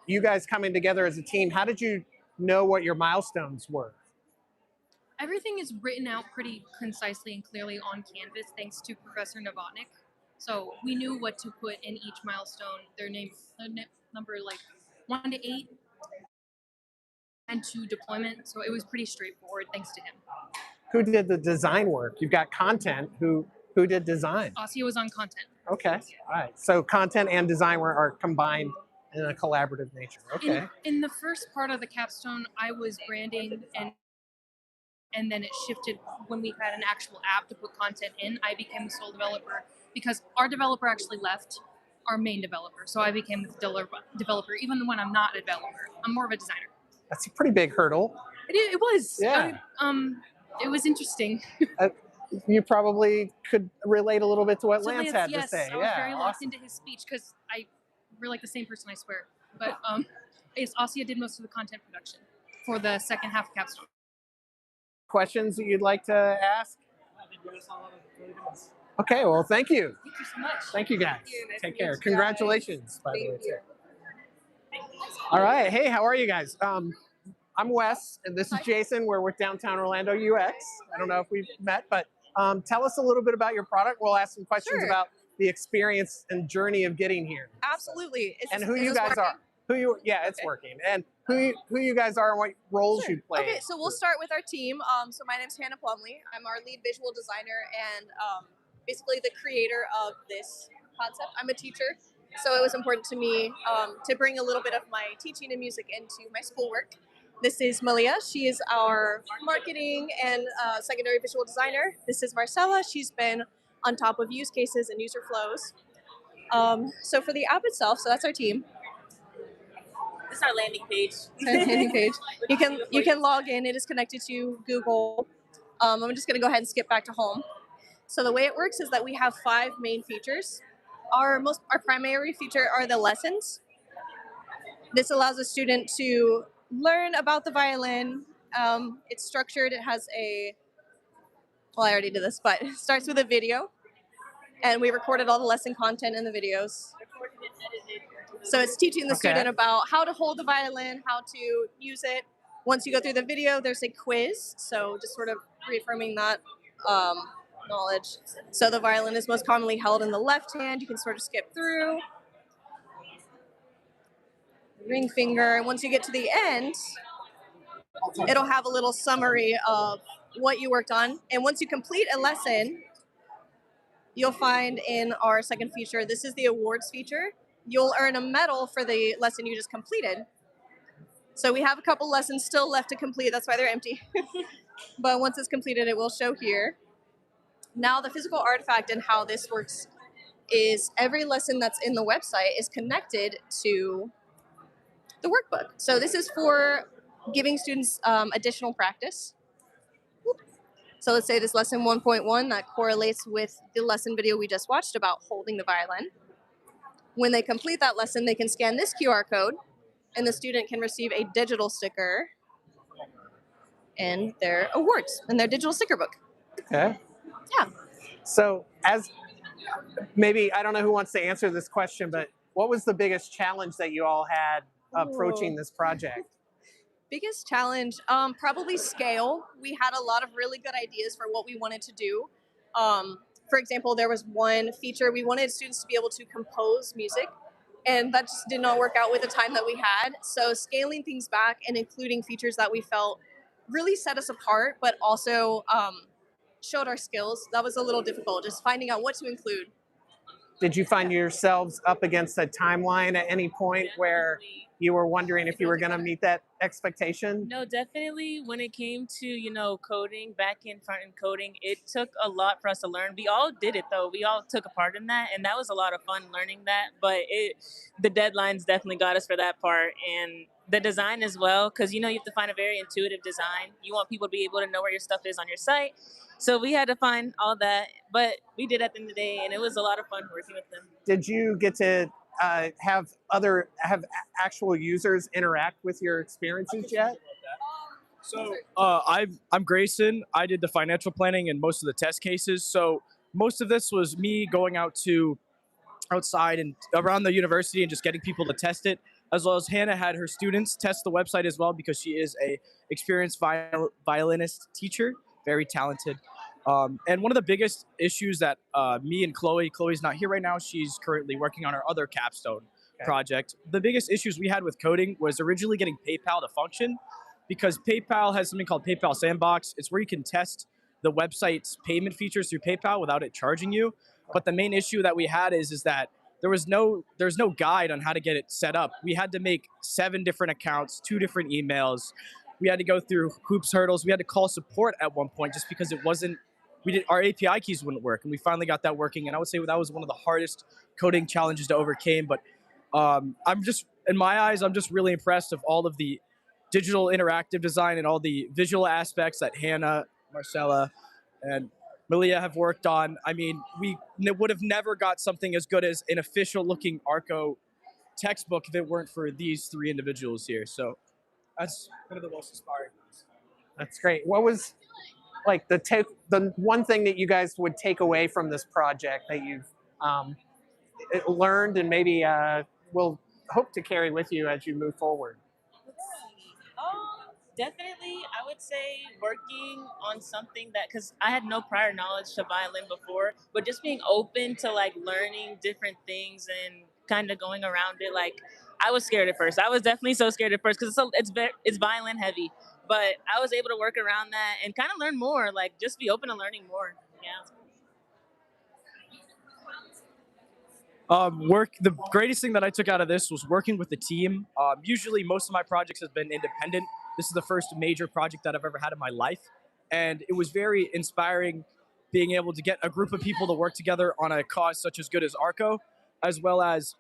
you guys coming together as a team? How did you know what your milestones were? Everything is written out pretty concisely and clearly on Canvas thanks to Professor Novotnik. So we knew what to put in each milestone, their name, number like 1 to 8, and to deployment. So it was pretty straightforward thanks to him. Who did the design work? You've got content. Who did design? Asia was on content. Okay. All right. So content and design are combined in a collaborative nature. Okay. In the first part of the capstone, I was branding and then it shifted when we had an actual app to put content in. I became the sole developer because our developer actually left our main developer. So I became the developer, even when I'm not a developer. I'm more of a designer. That's a pretty big hurdle. It was. Yeah. It was interesting. You probably could relate a little bit to what So Lance had yes, to say. I was Yeah, very locked awesome. into his speech because we're like the same person, I swear. But yes, Asia did most of the content production for the second half of Capstone. Questions that you'd like to ask? Okay, well, thank you. Thank you so much. Thank you, guys. Nice Take to meet care. you Congratulations, by the way, Thank too. you. All right. Hey, how are you guys? I'm Wes, and this is Jason. We're with Downtown Orlando UX. I don't know if we've met, but tell us a little bit about your product. We'll ask some questions Sure. about the experience and journey of getting here. Absolutely. And who you guys are. Yeah, it's working. And who you guys are and what roles Sure. you play. Okay, so we'll start with our team. So my name's Hannah Plumley. I'm our lead visual designer and basically the creator of this concept. I'm a teacher, so it was important to me to bring a little bit of my teaching and music into my schoolwork. This is Malia. She is our marketing and secondary visual designer. This is Marcella. She's been on top of use cases and user flows. So for the app itself, so that's our team. This is our landing page. Landing page. You can log in. It is connected to Google. I'm just going to go ahead and skip back to home. So the way it works is that we have 5 main features. Our primary feature are the lessons. This allows a student to learn about the violin. It's structured. It has well, I already did this, but it starts with a video. And we recorded all the lesson content in the videos. So it's teaching the student about how to hold the violin, how to use it. Once you go through the video, there's a quiz. So just sort of reaffirming that knowledge. So the violin is most commonly held in the left hand. You can sort of skip through. Ring finger. And once you get to the end, it'll have a little summary of what you worked on. And once you complete a lesson, you'll find in our second feature, this is the awards feature. You'll earn a medal for the lesson you just completed. So we have a couple lessons still left to complete. That's why they're empty. But once it's completed, it will show here. Now the physical artifact and how this works is every lesson that's in the website is connected to the workbook. So this is for giving students additional practice. So let's say this lesson 1.1 that correlates with the lesson video we just watched about holding the violin. When they complete that lesson, they can scan this QR code and the student can receive a digital sticker and their awards and their digital sticker book. Okay. Yeah. So as maybe, I don't know who wants to answer this question, but what was the biggest challenge that you all had approaching this project? Biggest challenge, probably scale. We had a lot of really good ideas for what we wanted to do. For example, there was one feature, we wanted students to be able to compose music, and that just did not work out with the time that we had. So scaling things back and including features that we felt really set us apart, but also showed our skills, that was a little difficult, just finding out what to include. Did you find yourselves up against a timeline at any point where you were wondering if you were going to meet that expectation? No, definitely when it came to, coding, back-end, front-end coding, it took a lot for us to learn. We all did it, though. We all took a part in that, and that was a lot of fun learning that. But the deadlines definitely got us for that part, and the design as well, because, you have to find a very intuitive design. You want people to be able to know where your stuff is on your site. So we had to find all that, but we did at the end of the day, and it was a lot of fun working with them. Did you get to have actual users interact with your experiences yet? So I'm Grayson. I did the financial planning and most of the test cases. So most of this was me going outside and around the university and just getting people to test it, as well as Hannah had her students test the website as well because she is a experienced violinist teacher, very talented. And one of the biggest issues that me and Chloe's not here right now. She's currently working on her other capstone project. The biggest issues we had with coding was originally getting PayPal to function, because PayPal has something called PayPal Sandbox. It's where you can test the website's payment features through PayPal without it charging you. But the main issue that we had is that there's no guide on how to get it set up. We had to make 7 different accounts, 2 different emails. We had to go through hoops, hurdles. We had to call support at one point just because it wasn't our API keys wouldn't work, and we finally got that working. And I would say that was one of the hardest coding challenges to overcome. But I'm just, in my eyes, I'm just really impressed of all of the digital interactive design and all the visual aspects that Hannah, Marcella, and Malia have worked on. I mean, we would have never got something as good as an official looking Arco textbook if it weren't for these three individuals here. So that's one of the most inspiring things. That's great. What was like the one thing that you guys would take away from this project that you've learned and maybe will hope to carry with you as you move forward? Definitely, I would say working on something that, because I had no prior knowledge to violin before, but just being open to like learning different things and kind of going around it. Like, I was scared at first. I was definitely so scared at first because it's violin heavy, but I was able to work around that and kind of learn more. Like, just be open to learning more. Yeah. The greatest thing that I took out of this was working with the team. Usually most of my projects have been independent. This is the first major project that I've ever had in my life. And it was very inspiring being able to get a group of people to work together on a cause such as good as Arco, as well as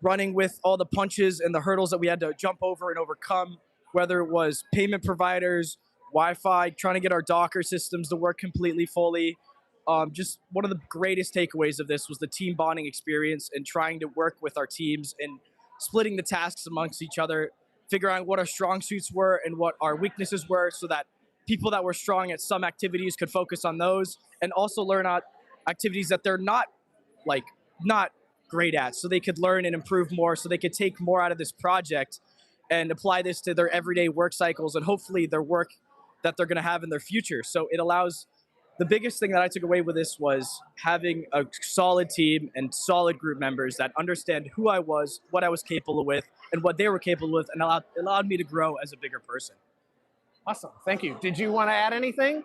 running with all the punches and the hurdles that we had to jump over and overcome, whether it was payment providers, Wi-Fi, trying to get our Docker systems to work completely fully. Just one of the greatest takeaways of this was the team bonding experience and trying to work with our teams and splitting the tasks amongst each other, figuring out what our strong suits were and what our weaknesses were so that people that were strong at some activities could focus on those and also learn out activities that they're not great at, so they could learn and improve more, so they could take more out of this project and apply this to their everyday work cycles and hopefully their work that they're going to have in their future. So it allows. The biggest thing that I took away with this was having a solid team and solid group members that understand who I was, what I was capable with, and what they were capable with, and allowed me to grow as a bigger person. Awesome. Thank you. Did you want to add anything?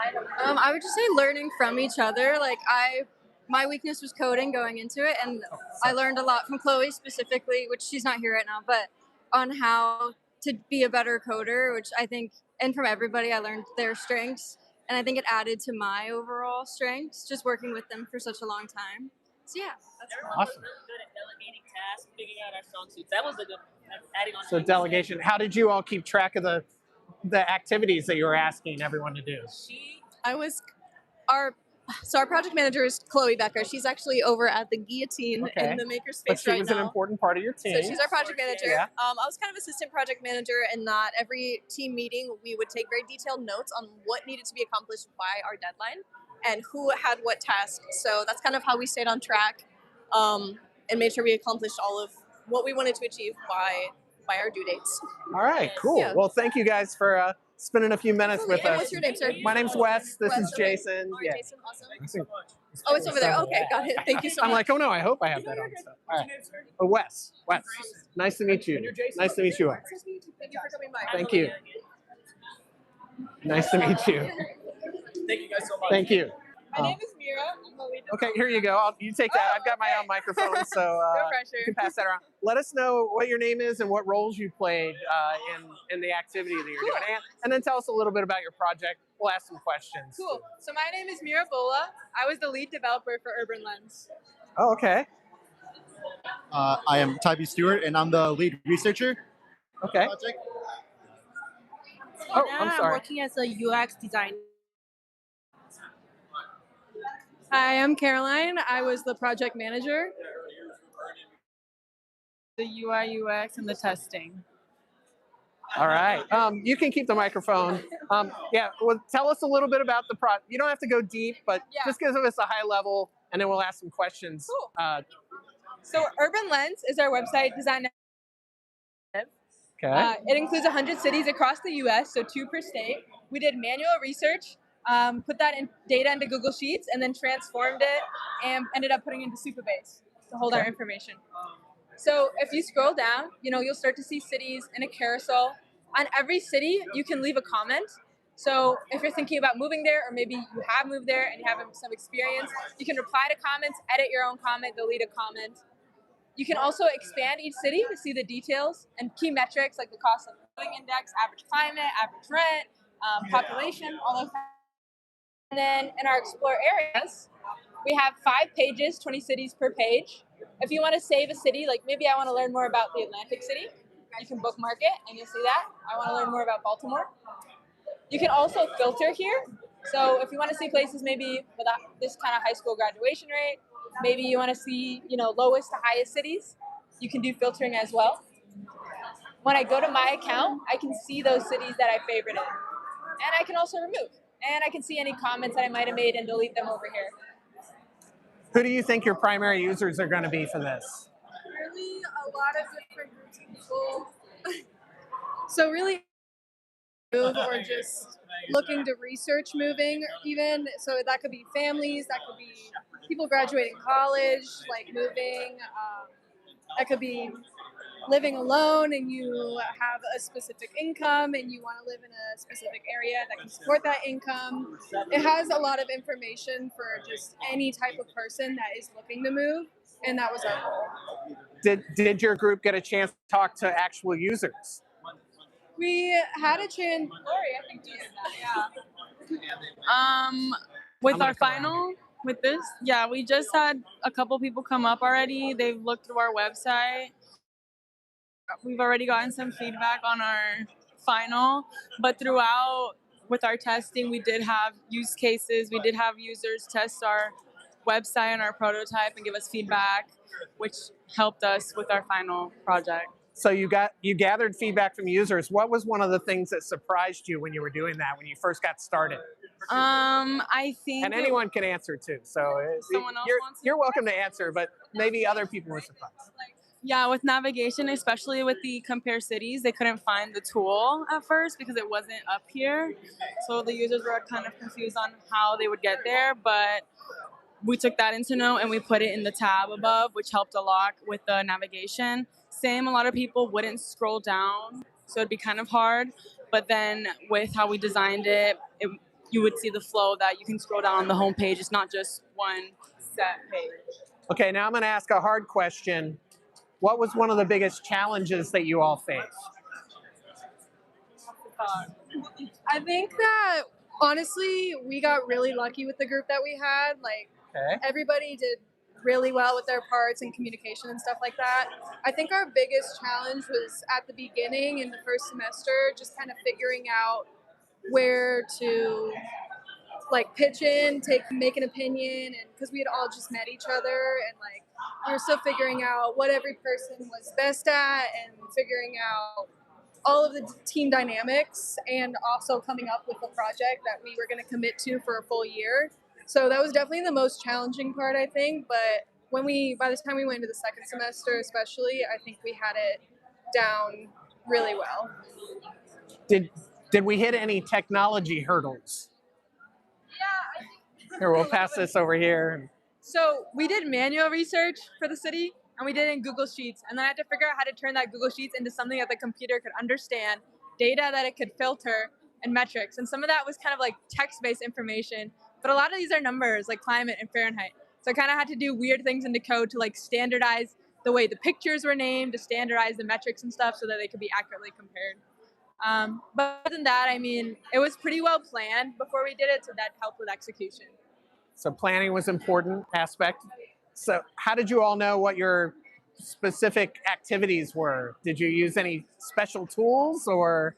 I would just say learning from each other. Like my weakness was coding going into it, and I learned a lot from Chloe specifically, which she's not here right now, but on how to be a better coder, which I think, and from everybody, I learned their strengths, and I think it added to my overall strengths, just working with them for such a long time. So yeah, that's awesome. Really good at delegating tasks, figuring out our strong suits. That was a good adding on. So delegation. How did you all keep track of the activities that you were asking everyone to do? Our project manager is Chloe Becker. She's actually over at the Guillotine in the makerspace but she right was now. an important part of your team. So she's our project manager. Yeah. I was kind of assistant project manager in that every team meeting, we would take very detailed notes on what needed to be accomplished by our deadline and who had what task. So that's kind of how we stayed on track and made sure we accomplished all of what we wanted to achieve by our due dates. All right, cool. Yeah. Well, thank you guys for spending a few minutes with And us. what's your name, sir? My name's Wes. This Wes, is okay. Jason. All right, Yeah. Jason, awesome. Oh, it's over there. Okay, got it. Thank you so much. I'm like, oh no, I hope I have that on. So. All right. Oh, Wes. Wes. Nice to meet you. Nice to meet you. Thank you for coming by. Thank you. Nice to meet you. Thank you guys so much. Thank you. My name is Mira. I'm the lead. Okay, here you go. You take that. I've got my own microphone, so No pressure. you can pass that around. Let us know what your name is and what roles you played in the activity that you're doing, and then tell us a little bit about your project. We'll ask some questions. Cool. So my name is Mira Bola. I was the lead developer for Urban Lens. Oh, okay. I am Tybee Stewart, and I'm the lead researcher. Okay. Oh, I'm sorry. I'm working as a UX designer. Hi, I'm Caroline. I was the project manager. The UI, UX, and the testing. All right. You can keep the microphone. Yeah. Well, tell us a little bit about the project. You don't have to go deep, but just give us a high level, and then we'll ask some questions. Cool. So Urban Lens is our website designed. Okay. It includes 100 cities across the U.S., so 2 per state. We did manual research, put that in data into Google Sheets, and then transformed it and ended up putting it into Supabase to hold our information. So if you scroll down, you'll start to see cities in a carousel. On every city, you can leave a comment. So if you're thinking about moving there, or maybe you have moved there and you have some experience, you can reply to comments, edit your own comment, delete a comment. You can also expand each city to see the details and key metrics like the cost of living index, average climate, average rent, population, all those. And then in our explore areas, we have 5 pages, 20 cities per page. If you want to save a city, like maybe I want to learn more about the Atlantic City, you can bookmark it and you'll see that. I want to learn more about Baltimore. You can also filter here. So if you want to see places maybe with this kind of high school graduation rate, maybe you want to see, lowest to highest cities, you can do filtering as well. When I go to my account, I can see those cities that I favorited. And I can also remove. And I can see any comments that I might have made and delete them over here. Who do you think your primary users are going to be for this? Really, a lot of different groups of people. So really, move or just looking to research moving even. So that could be families, that could be people graduating college, like moving. That could be living alone and you have a specific income and you want to live in a specific area that can support that income. It has a lot of information for just any type of person that is looking to move, and that was our goal. Did your group get a chance to talk to actual users? We had a chance. Lori, I think you did that, yeah. With our final, with this, yeah, we just had a couple people come up already. They've looked through our website. We've already gotten some feedback on our final, but throughout with our testing, we did have use cases. We did have users test our website and our prototype and give us feedback, which helped us with our final project. So you gathered feedback from users. What was one of the things that surprised you when you were doing that, when you first got started? I think. And anyone can answer too. So someone else wants to? You're welcome to answer, but maybe other people were surprised. Yeah, with navigation, especially with the compare cities, they couldn't find the tool at first because it wasn't up here. So the users were kind of confused on how they would get there, but we took that into note and we put it in the tab above, which helped a lot with the navigation. Same, a lot of people wouldn't scroll down, so it'd be kind of hard. But then with how we designed it, you would see the flow that you can scroll down on the home page. It's not just one set page. Okay, now I'm going to ask a hard question. What was one of the biggest challenges that you all faced? I think that honestly, we got really lucky with the group that we had. Like everybody did really well with their parts and communication and stuff like that. I think our biggest challenge was at the beginning in the first semester, just kind of figuring out where to like pitch in, make an opinion, and because we had all just met each other and like we were still figuring out what every person was best at and figuring out all of the team dynamics and also coming up with a project that we were going to commit to for a full year. So that was definitely the most challenging part, I think. But by the time we went into the second semester, especially, I think we had it down really well. Did we hit any technology hurdles? Yeah. Here, we'll pass this over here. So we did manual research for the city, and we did it in Google Sheets. And then I had to figure out how to turn that Google Sheets into something that the computer could understand, data that it could filter, and metrics. And some of that was kind of like text-based information. But a lot of these are numbers, like climate and Fahrenheit. So I kind of had to do weird things in the code to like standardize the way the pictures were named, to standardize the metrics and stuff so that they could be accurately compared. But other than that, I mean, it was pretty well planned before we did it, so that helped with execution. So planning was an important aspect. So how did you all know what your specific activities were? Did you use any special tools or?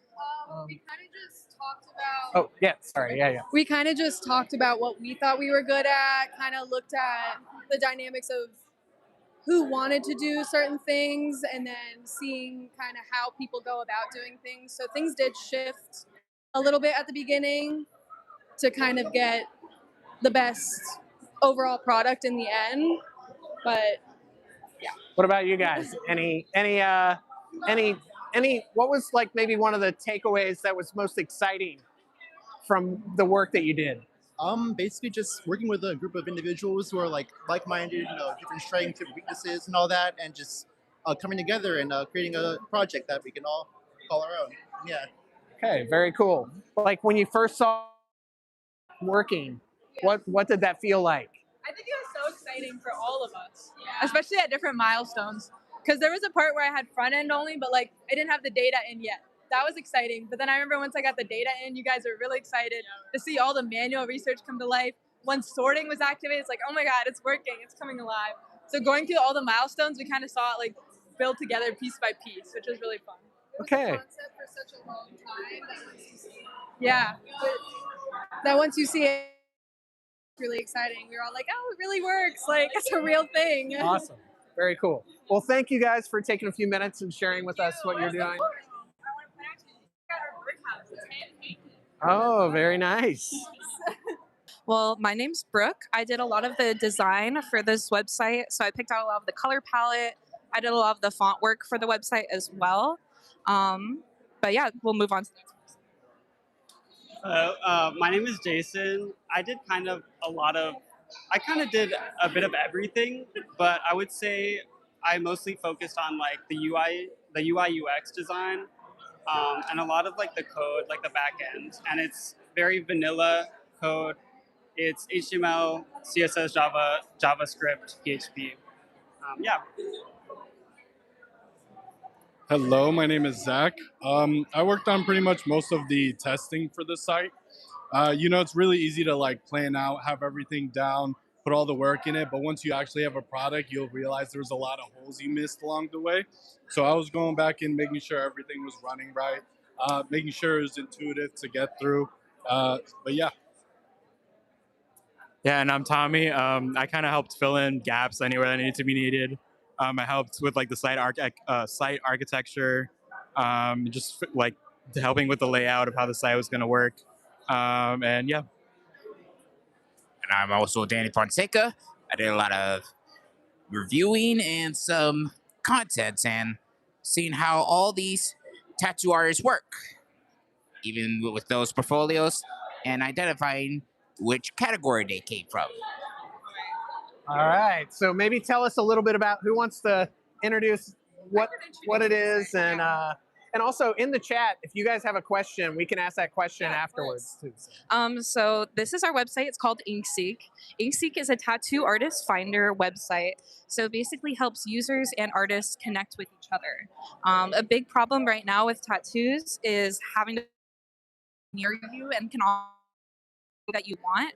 We kind of just talked about. Oh, yeah, sorry, yeah. We kind of just talked about what we thought we were good at, kind of looked at the dynamics of who wanted to do certain things and then seeing kind of how people go about doing things. So things did shift a little bit at the beginning to kind of get the best overall product in the end. But yeah. What about you guys? Any what was like maybe one of the takeaways that was most exciting from the work that you did? Basically just working with a group of individuals who are like-minded, different strengths, different weaknesses and all that, and just coming together and creating a project that we can all call our own. Yeah. Okay, very cool. Like when you first saw working, what did that feel like? I think it was so exciting for all of us, especially at different milestones. Because there was a part where I had front end only, but like I didn't have the data in yet. that was exciting. But then I remember once I got the data in, you guys were really excited to see all the manual research come to life. Once sorting was activated, it's like, oh my God, it's working, it's coming alive. So going through all the milestones, we kind of saw it like build together piece by piece, which was really fun. Okay. Yeah. That once you see it, it's really exciting. We were all like, oh, it really works. Like, it's a real thing. Awesome. Very cool. Well, thank you guys for taking a few minutes and sharing with us what you're doing. Oh, very nice. Well, my name's Brooke. I did a lot of the design for this website. So I picked out a lot of the color palette. I did a lot of the font work for the website as well. But yeah, we'll move on to the next person. Hello, my name is Jason. I did kind of did a bit of everything, but I would say I mostly focused on like the UI UX design, and a lot of like the code, like the back end. And it's very vanilla code. It's HTML, CSS, Java, JavaScript, PHP. Yeah. Hello, my name is Zach. I worked on pretty much most of the testing for the site. It's really easy to like plan out, have everything down, put all the work in it. But once you actually have a product, you'll realize there's a lot of holes you missed along the way. So I was going back and making sure everything was running right, making sure it was intuitive to get through. But yeah. Yeah, and I'm Tommy. I kind of helped fill in gaps anywhere that needed to be needed. I helped with like the site architecture, just like helping with the layout of how the site was going to work, and yeah. And I'm also Danny Fonseca. I did a lot of reviewing and some content and seeing how all these tattoo artists work, even with those portfolios, and identifying which category they came from. All right. So maybe tell us a little bit about who wants to introduce what it is, and also in the chat, if you guys have a question, we can ask that question afterwards too. So this is our website. It's called InkSeek. InkSeek is a tattoo artist finder website. So it basically helps users and artists connect with each other. A big problem right now with tattoos is having to near you and can all that you want.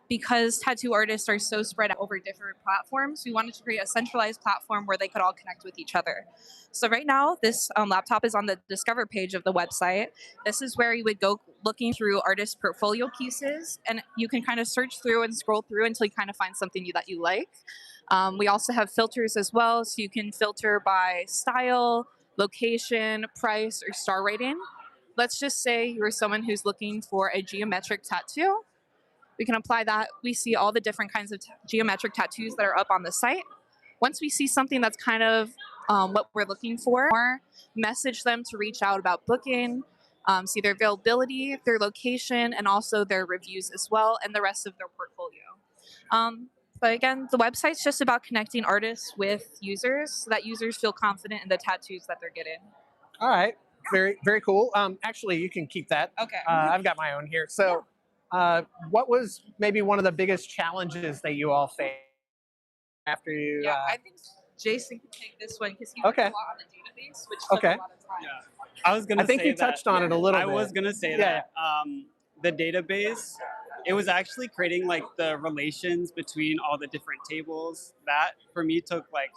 Because tattoo artists are so spread out over different platforms, we wanted to create a centralized platform where they could all connect with each other. So right now, this laptop is on the Discover page of the website. This is where you would go looking through artist portfolio pieces, and you can kind of search through and scroll through until you kind of find something that you like. We also have filters as well, so you can filter by style, location, price, or star rating. Let's just say you're someone who's looking for a geometric tattoo. We can apply that. We see all the different kinds of geometric tattoos that are up on the site. Once we see something that's kind of what we're looking for, message them to reach out about booking, see their availability, their location, and also their reviews as well, and the rest of their portfolio. But again, the website's just about connecting artists with users so that users feel confident in the tattoos that they're getting. All right. Very, very cool. Actually, you can keep that. Okay. I've got my own here. So what was maybe one of the biggest challenges that you all faced after you? I think Jason can take this one because he Okay. worked a lot on the database, which took a lot of time. I was gonna. I think say you touched on it a little I bit. was gonna say Yeah. that the database. It was actually creating like the relations between all the different tables. That for me took like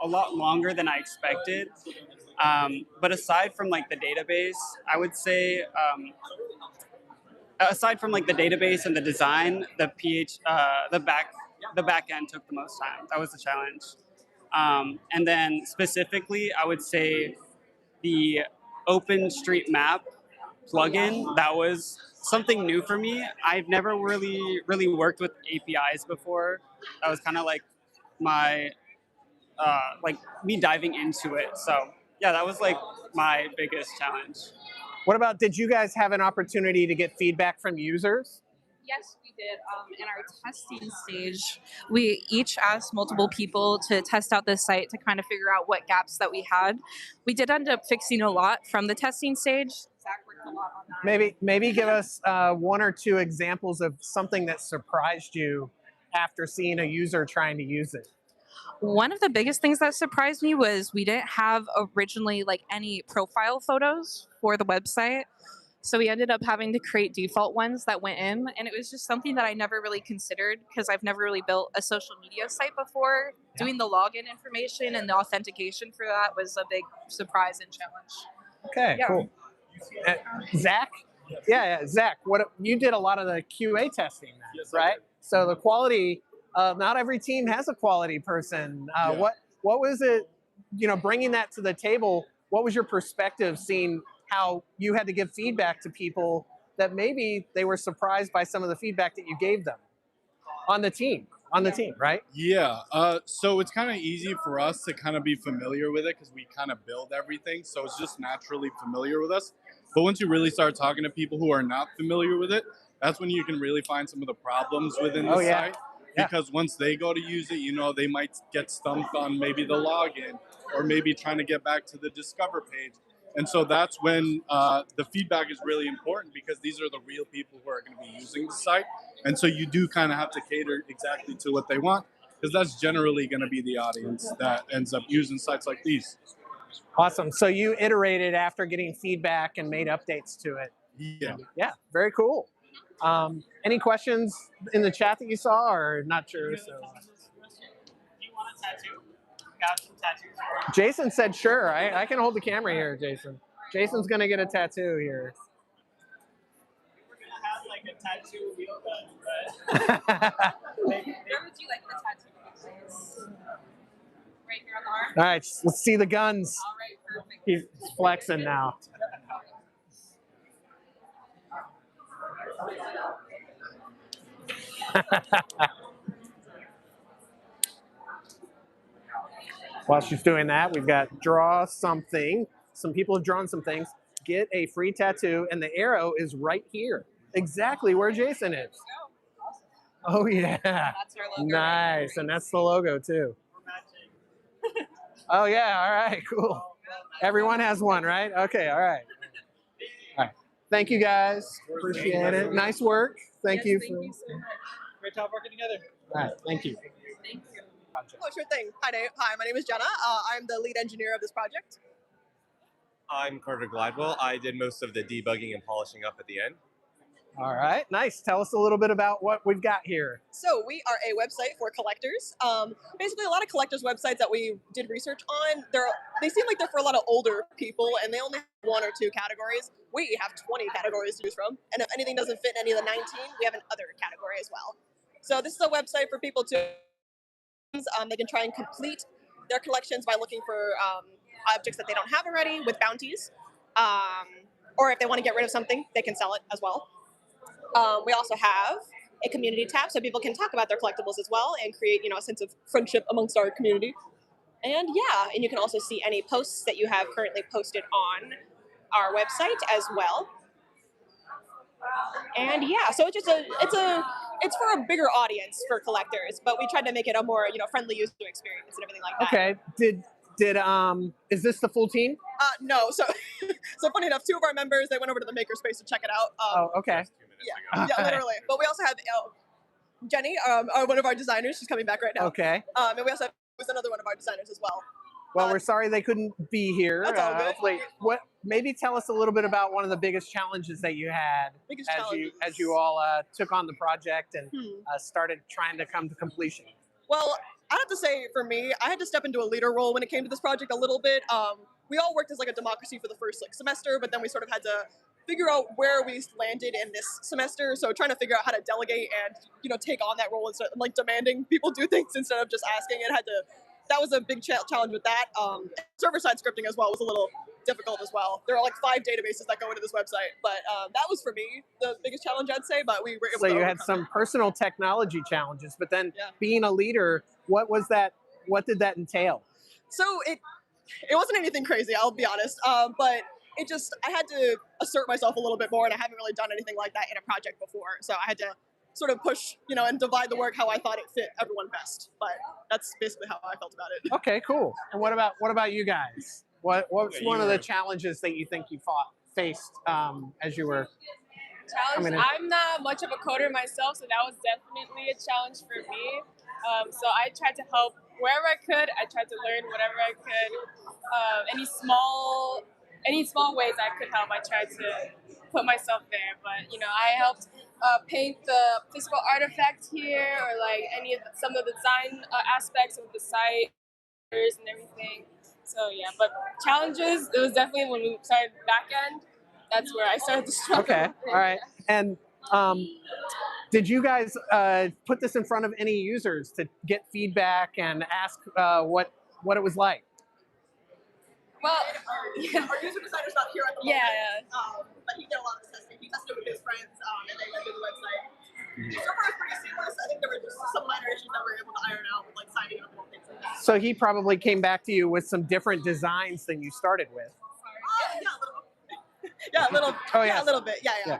a lot longer than I expected. But aside from like the database, I would say aside from like the database and the design, the back end took the most time. That was the challenge. And then specifically, I would say the OpenStreetMap plugin. That was something new for me. I've never really worked with APIs before. That was kind of like my like me diving into it. So yeah, that was like my biggest challenge. What about, did you guys have an opportunity to get feedback from users? Yes, we did. In our testing stage, we each asked multiple people to test out the site to kind of figure out what gaps that we had. We did end up fixing a lot from the testing stage. Zach worked a lot on that. Maybe give us one or two examples of something that surprised you after seeing a user trying to use it. One of the biggest things that surprised me was we didn't have originally like any profile photos for the website. So we ended up having to create default ones that went in, and it was just something that I never really considered because I've never really built a social media site before. Yeah. Doing the login information and the authentication for that was a big surprise and challenge. Okay, Yeah. cool. Zach? Yeah, Zach, what you did a lot of the QA testing then, Yes, I right? did. So the quality, not every team has a quality person. Yeah. What was it, bringing that to the table, what was your perspective seeing how you had to give feedback to people that maybe they were surprised by some of the feedback that you gave them on the team, right? Yeah, so it's kind of easy for us to kind of be familiar with it because we kind of build everything, so it's just naturally familiar with us. But once you really start talking to people who are not familiar with it, that's when you can really find some of the problems within the site. Yeah. Because once they go to use it, they might get stumped on maybe the login or maybe trying to get back to the Discover page. And so that's when the feedback is really important because these are the real people who are going to be using the site. And so you do kind of have to cater exactly to what they want because that's generally going to be the audience that ends up using sites like these. Awesome. So you iterated after getting feedback and made updates to it. Yeah. Yeah, very cool. Any questions in the chat that you saw or not sure? So. Do you want a tattoo? Got some tattoos. Jason said, sure. I can hold the camera here, Jason. Jason's going to get a tattoo here. We're going to have like a tattoo wheel done, but... Where would you like the tattoo? Right here on the arm? All right, let's see the guns. All right, perfect. He's flexing now. While she's doing that, we've got draw something. Some people have drawn some things. Get a free tattoo, and the arrow is right here, exactly where Jason is. Oh yeah, That's our logo. nice, and that's the logo too. Oh yeah, all right, cool. Everyone has one, right? Okay, all right. All right. Thank you guys. Appreciate it. Nice work. Thank you. Thank you so much. Great job working together. All right, thank you. Thank you. Oh, sure thing. Hi, my name is Jenna. I'm the lead engineer of this project. I'm Carter Glidewell. I did most of the debugging and polishing up at the end. All right, nice. Tell us a little bit about what we've got here. So we are a website for collectors. Basically, a lot of collectors' websites that we did research on, they seem like they're for a lot of older people, and they only have 1 or 2 categories. We have 20 categories to choose from, and if anything doesn't fit in any of the 19, we have an other category as well. So this is a website for people to they can try and complete their collections by looking for objects that they don't have already with bounties, or if they want to get rid of something, they can sell it as well. We also have a community tab so people can talk about their collectibles as well and create, a sense of friendship amongst our community. And and you can also see any posts that you have currently posted on our website as well. And so it's for a bigger audience for collectors, but we tried to make it a more friendly user experience and everything like that. Okay. Is this the full team? No. So funny enough, 2 of our members, they went over to the makerspace to check it out. Oh, okay. Yeah, literally. But we also have Jenny, one of our designers. She's coming back right now. Okay. And we also have another one of our designers as well. Well, we're sorry they couldn't be here. That's all good. Hopefully, maybe tell us a little bit about one of the biggest challenges that you had as you all took on the project and started trying to come to completion. Well, I have to say, for me, I had to step into a leader role when it came to this project a little bit. We all worked as like a democracy for the first semester, but then we sort of had to figure out where we landed in this semester. So trying to figure out how to delegate and take on that role instead of like demanding people do things instead of just asking. That was a big challenge with that. Server-side scripting as well was a little difficult as well. There are like 5 databases that go into this website, but that was for me the biggest challenge, I'd say. But we were able to. So you had some personal technology challenges, but then being a leader, what was that? What did that entail? So it wasn't anything crazy, I'll be honest. But I had to assert myself a little bit more, and I haven't really done anything like that in a project before. So I had to sort of push, and divide the work how I thought it fit everyone best. But that's basically how I felt about it. Okay, cool. And what about you guys? What's one of the challenges that you think you faced as you were coming in? I'm not much of a coder myself, so that was definitely a challenge for me. So I tried to help wherever I could, I tried to learn whatever I could. Any small ways I could help, I tried to put myself there. But I helped paint the physical artifact here, or like some of the design aspects of the site and everything. So yeah, but challenges, it was definitely when we started back end. That's where I started to struggle. Okay, all right. And did you guys put this in front of any users to get feedback and ask what it was like? Well, our user designer's not here at the moment. But he did a lot of testing. He tested with his friends, and they went through the website. So far, it's pretty seamless. I think there were just some minor issues that we were able to iron out with like signing up and things like that. So he probably came back to you with some different designs than you started with. Yeah, a little. Oh, yeah, yes. a little bit. Yeah. Yeah.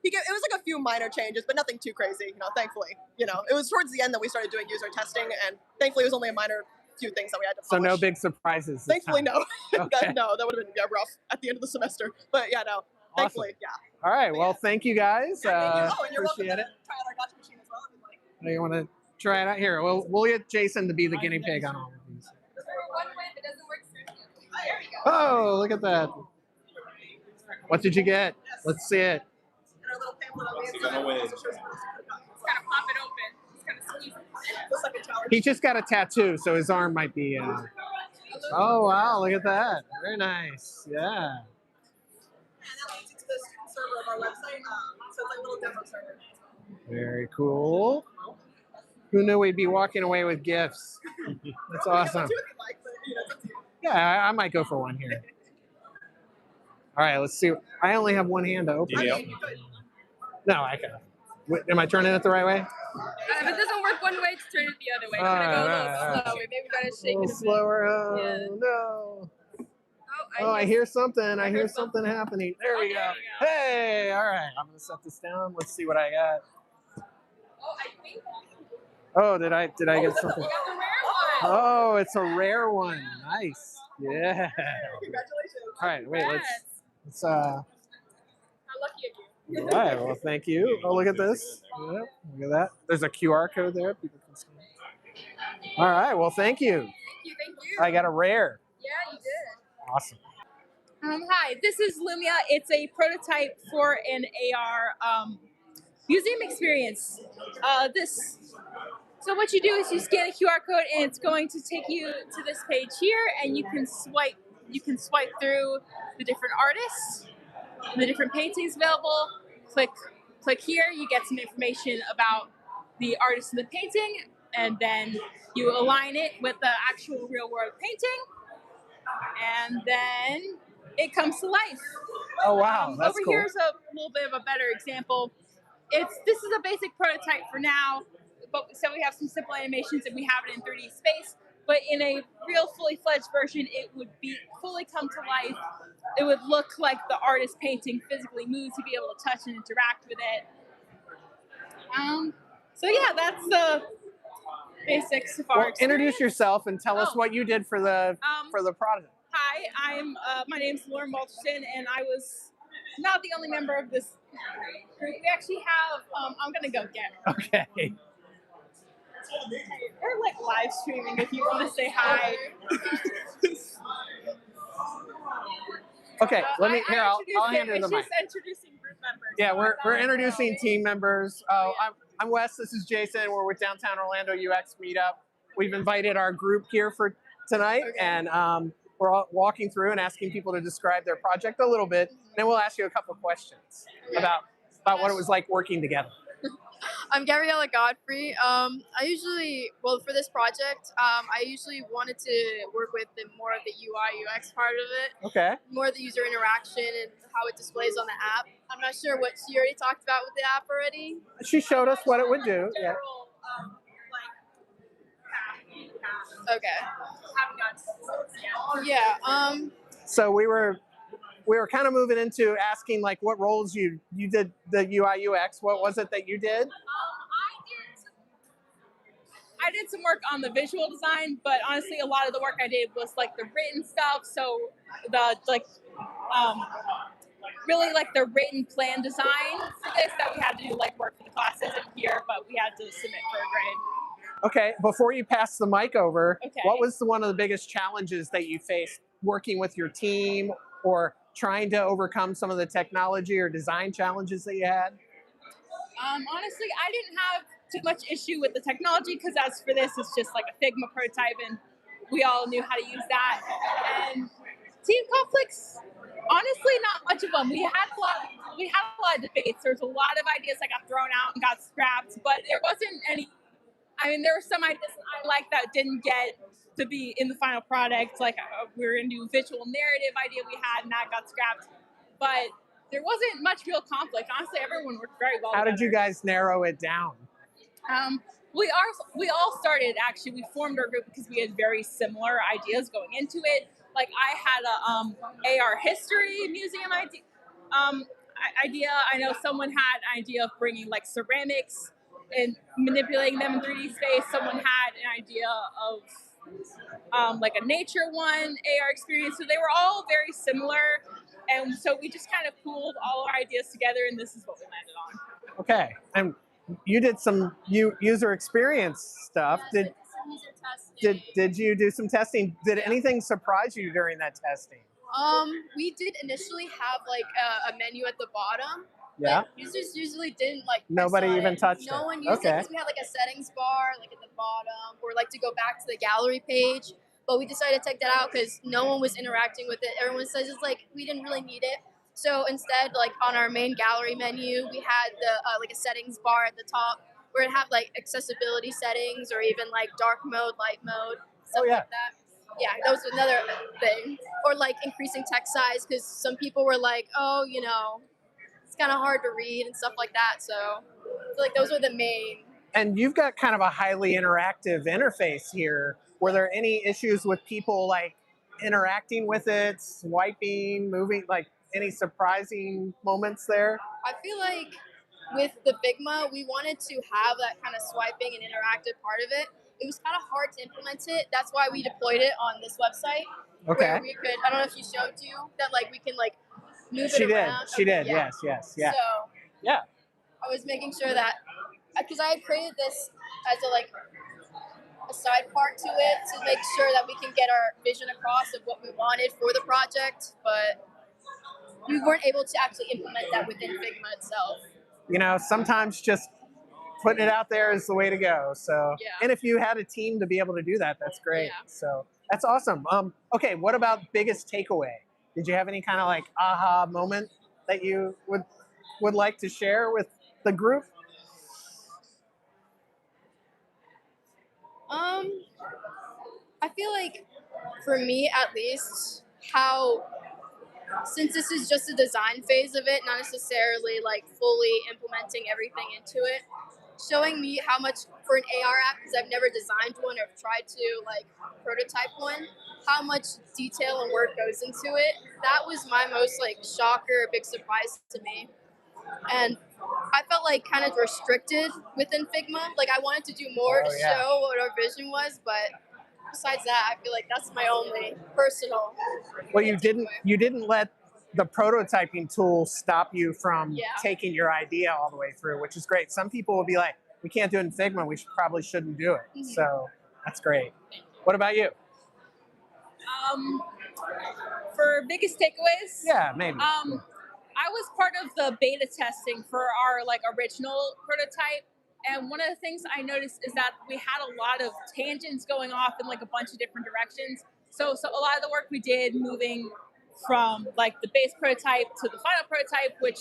It was like a few minor changes, but nothing too crazy. Thankfully, it was towards the end that we started doing user testing, and thankfully it was only a minor few things that we had to So polish. no big surprises. This Thankfully, time. no. Okay. No, that would have been rough at the end of the semester. But yeah, no. Thankfully, yeah. All right. Well, thank you guys. And you're welcome Appreciate to it. try out our gotcha machine as well. If you'd like. You want to try it out here? We'll get Jason to be the guinea pig on all of these. Oh, look at that. What did you get? Let's see it. He just got a tattoo, so his arm might be. Oh wow! Look at that. Very nice. Yeah. And that links into the student server of our website. So it's like a little demo server. Very cool. Who knew we'd be walking away with gifts? That's awesome. Yeah, I might go for one here. All right, let's see. I only have one hand to open. No, I can. Am I turning it the right way? If it doesn't work one way, to turn it the other way. I'm gonna go a little slow. Maybe we gotta shake A little it a bit. slower. Oh no. Oh, I hear something. I hear something happening. There we go. Hey, all right. I'm gonna set this down. Let's see what I got. Oh, did I get something? Oh, it's a rare one. Nice. Yeah. Congratulations. All right, wait. Let's How lucky of you. All right. Well, thank you. Oh, look at this. Yep, look at that. There's a QR code there. People can scan. All right. Well, thank you. Thank you. I got a rare. Yeah, you did. Awesome. Hi, this is Lumia. It's a prototype for an AR museum experience. So what you do is you scan a QR code, and it's going to take you to this page here, and you can swipe through the different artists, the different paintings available. Click here, you get some information about the artist in the painting, and then you align it with the actual real world painting, and then it comes to life. Oh wow, that's over cool. Here's a little bit of a better example. This is a basic prototype for now, so we have some simple animations and we have it in 3D space. But in a real fully fledged version, it would be fully come to life. It would look like the artist painting physically moves to be able to touch and interact with it. So yeah, that's the basics of our Well, experience. introduce yourself and tell us what you did for the project. Hi, my name's Lauren Balterson, and I was not the only member of this group. We actually have, I'm gonna go get her. Okay. We're like live streaming if you want to say hi. Okay, let me, here, I'll hand her the She's mic. introducing group members. Yeah, we're introducing team members. I'm Wes, this is Jason. We're with Downtown Orlando UX Meetup. We've invited our group here for tonight, and we're all walking through and asking people to describe their project a little bit. Then we'll ask you a couple questions about what it was like working together. I'm Gabriella Godfrey. For this project, I usually wanted to work with more of the UI UX part of it. Okay. More of the user interaction and how it displays on the app. I'm not sure what she already talked about with the app already. She showed us what it would do. Yeah. Okay. Yeah. So we were kind of moving into asking like what roles you did the UI UX. What was it that you did? I did some work on the visual design, but honestly, a lot of the work I did was like the written stuff. So really like the written plan design for this that we had to do like work for the classes in here, but we had to submit for a grade. Okay, before you pass the mic over, Okay. what was one of the biggest challenges that you faced working with your team or trying to overcome some of the technology or design challenges that you had? Honestly, I didn't have too much issue with the technology because as for this, it's just like a Figma prototype and we all knew how to use that. And team conflicts, honestly, not much of them. We had a lot of debates. There's a lot of ideas that got thrown out and got scrapped, but there wasn't any. I mean, there were some ideas that I liked that didn't get to be in the final product. Like we were gonna do a visual narrative idea we had, and that got scrapped. But there wasn't much real conflict. Honestly, everyone worked very well How together. did you guys narrow it down? We all started actually. We formed our group because we had very similar ideas going into it. Like I had a AR history museum idea. I know someone had an idea of bringing like ceramics and manipulating them in 3D space. Someone had an idea of like a nature one AR experience. So they were all very similar. And so we just kind of pooled all our ideas together and this is what we landed on. Okay, and you did some user experience stuff. Did you do some testing? Did anything surprise you during that testing? We did initially have like a menu at the bottom. Yeah. But users usually didn't like. Nobody press on even it. touched it. No one used it Okay. because we had like a settings bar like at the bottom, or like to go back to the gallery page. But we decided to take that out because no one was interacting with it. Everyone says it's like we didn't really need it. So instead, like on our main gallery menu, we had the like a settings bar at the top where it had like accessibility settings or even like dark mode, light mode, stuff like that. Yeah, that was another thing. Or like increasing text size because some people were like, oh, you know, it's kind of hard to read and stuff like that. So I feel like those are the main. And you've got kind of a highly interactive interface here. Were there any issues with people like interacting with it, swiping, moving, like any surprising moments there? I feel like with the Figma, we wanted to have that kind of swiping and interactive part of it. It was kind of hard to implement it. That's why we deployed it on this website. Okay. Where we could, I don't know if she showed you that like we can like move She it did. around. She did. Yeah. Yes. Yeah. So Yeah. I was making sure that, because I had created this as a side part to it to make sure that we can get our vision across of what we wanted for the project, but we weren't able to actually implement that within Figma itself. You know, sometimes just putting it out there is the way to go. So, and if you had a team to be able to do that, that's great. So that's awesome. Okay, what about biggest takeaway? Did you have any kind of like aha moment that you would like to share with the group? I feel like for me at least, how since this is just a design phase of it, not necessarily like fully implementing everything into it, showing me how much for an AR app, because I've never designed one or tried to like prototype one, how much detail and work goes into it. That was my most like shocker, big surprise to me. And I felt like kind of restricted within Figma. Like I wanted to do more to show what our vision was, but besides that, I feel like that's my only personal. Well, you didn't let the prototyping tool stop you from taking your idea all the way through, which is great. Some people will be like, we can't do it in Figma, we probably shouldn't do it. So that's great. What about you? For biggest takeaways? Yeah, maybe. I was part of the beta testing for our like original prototype. And one of the things I noticed is that we had a lot of tangents going off in like a bunch of different directions. So a lot of the work we did moving from like the base prototype to the final prototype, which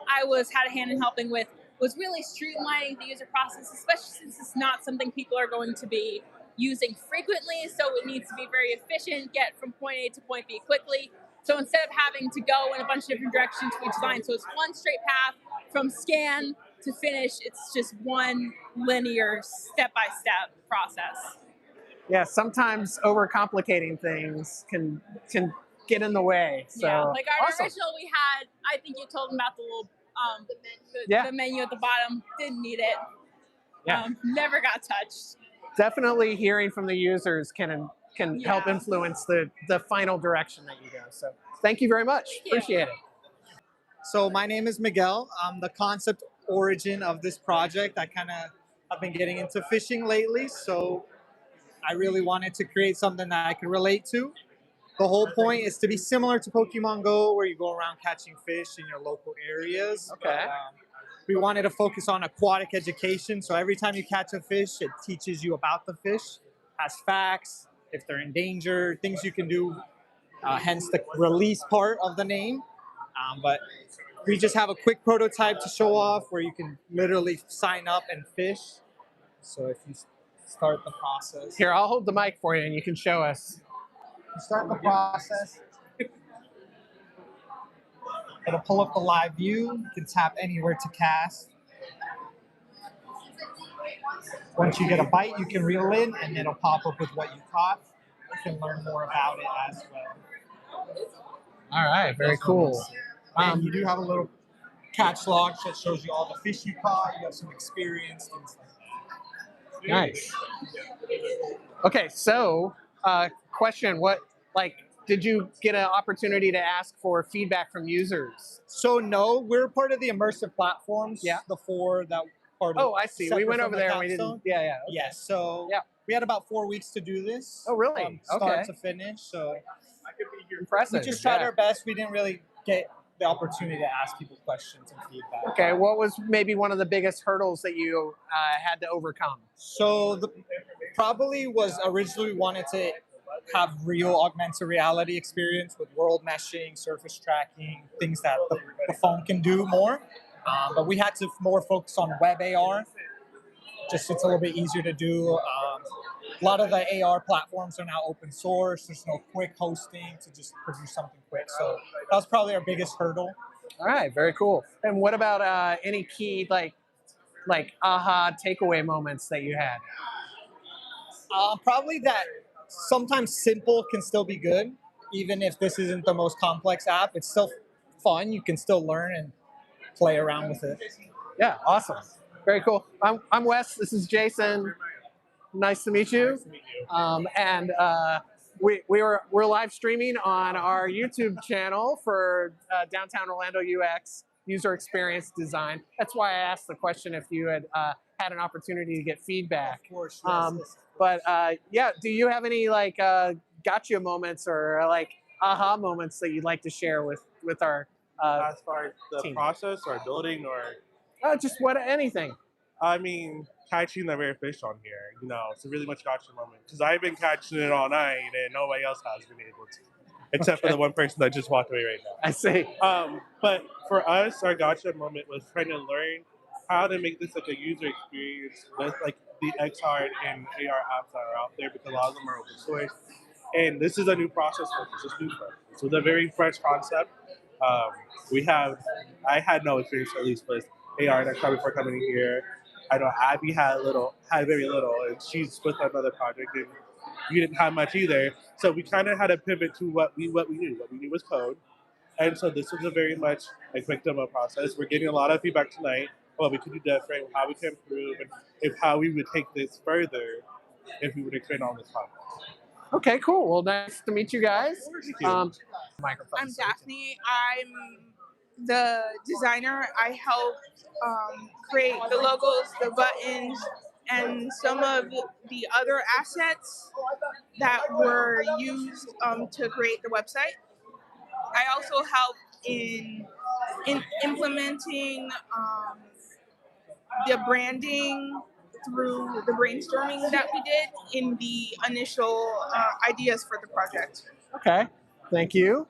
I had a hand in helping with, was really streamlining the user process, especially since it's not something people are going to be using frequently. So it needs to be very efficient, get from point A to point B quickly. So instead of having to go in a bunch of different directions, we designed so it's one straight path from scan to finish. It's just one linear step-by-step process. Yeah, sometimes overcomplicating things can get in the way. So Yeah, like our awesome. original we had, I think you told them about the little the menu at the bottom. Didn't need it. Yeah. Never got touched. Definitely hearing from the users can help influence the final direction that you go. So thank you very much. Appreciate it. So my name is Miguel. The concept origin of this project, I kind of I've been getting into fishing lately, so I really wanted to create something that I could relate to. The whole point is to be similar to Pokemon Go, where you go around catching fish in your local areas. Okay. We wanted to focus on aquatic education, so every time you catch a fish, it teaches you about the fish, has facts, if they're in danger, things you can do, hence the release part of the name. But we just have a quick prototype to show off where you can literally sign up and fish. So if you start the process. Here, I'll hold the mic for you and you can show us. Start the process. It'll pull up the live view. You can tap anywhere to cast. Once you get a bite, you can reel in and it'll pop up with what you caught. You can learn more about it as well. All right, very cool. And you do have a little catch log that shows you all the fish you caught. You have some experience, things like that. Nice. Okay, so question, did you get an opportunity to ask for feedback from users? So no, we're part of the immersive platforms. Yeah. The four that part of. Oh, I see. We went over there and we didn't. Yeah, yeah. Okay. Yes. So we had about 4 weeks to do this. Oh, really? Start to finish. So impressive. we just tried our best. We didn't really get the opportunity to ask people questions and feedback. Okay, what was maybe one of the biggest hurdles that you had to overcome? So probably was originally wanted to have real augmented reality experience with world meshing, surface tracking, things that the phone can do more. But we had to more focus on web AR. Just it's a little bit easier to do. A lot of the AR platforms are now open source. There's no quick hosting to just produce something quick. So that was probably our biggest hurdle. All right, very cool. And what about any key like aha takeaway moments that you had? Probably that sometimes simple can still be good. Even if this isn't the most complex app, it's still fun. You can still learn and play around with it. Yeah, awesome. Very cool. I'm Wes. This is Jason. Nice to meet you. And we're live streaming on our YouTube channel for Downtown Orlando UX User Experience Design. That's why I asked the question if you had had an opportunity to get feedback. Of course, yes, But yeah, do you have any gotcha moments or aha moments that you'd like to share with our as far as the team? process or building or just anything. I mean, catching the rare fish on here, it's a really much gotcha moment because I've been catching it all night and nobody else has been able to, except for the one person that just walked away right now. I see. But for us, our gotcha moment was trying to learn how to make this like a user experience with like the XR and AR apps that are out there because a lot of them are open source. And this is a new process for us. It's just new for us. So it's a very fresh concept. I had no experience at least with AR and XR before coming in here. I know Abby had very little, and she's with another project, and we didn't have much either. So we kind of had to pivot to what we knew. What we knew was code, and so this was a very much a quick demo process. We're getting a lot of feedback tonight what we could do different, how we can improve, and how we would take this further if we were to create on this project. Okay, cool. Well, nice to meet you guys. Microphone. I'm Daphne. I'm the designer. I help create the logos, the buttons, and some of the other assets that were used to create the website. I also help in implementing the branding through the brainstorming that we did in the initial ideas for the project. Okay, thank you.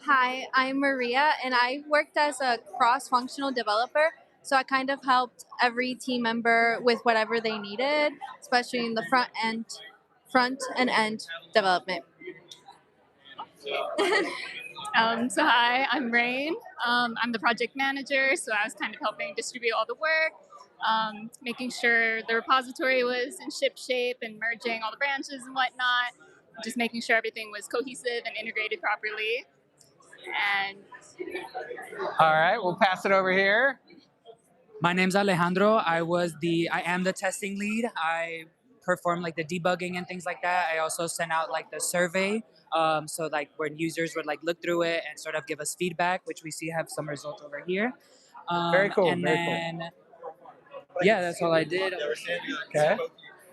Hi, I'm Maria, and I worked as a cross-functional developer. So I kind of helped every team member with whatever they needed, especially in the front and end development. So hi, I'm Rain. I'm the project manager, so I was kind of helping distribute all the work, making sure the repository was in ship shape and merging all the branches and whatnot, just making sure everything was cohesive and integrated properly. And all right, we'll pass it over here. My name's Alejandro. I am the testing lead. I perform like the debugging and things like that. I also sent out like the survey. So like when users would like look through it and sort of give us feedback, which we see have some results over here. Very cool. And very then cool. yeah, that's all I did. Okay.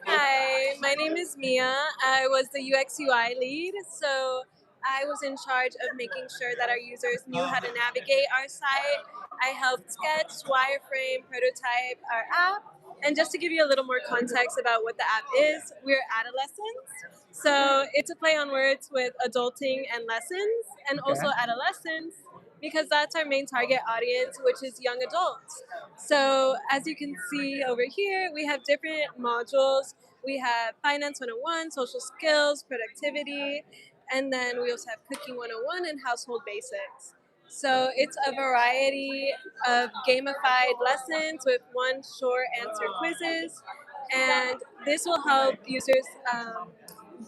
Hi, my name is Mia. I was the UX UI lead, so I was in charge of making sure that our users knew how to navigate our site. I helped sketch, wireframe, prototype our app. And just to give you a little more context about what the app is, we're adolescents. So it's a play on words with adulting and lessons, and also adolescents, because that's our main target audience, which is young adults. So as you can see over here, we have different modules. We have Finance 101, Social Skills, Productivity, and then we also have Cooking 101 and Household Basics. So it's a variety of gamified lessons with one short answer quizzes, and this will help users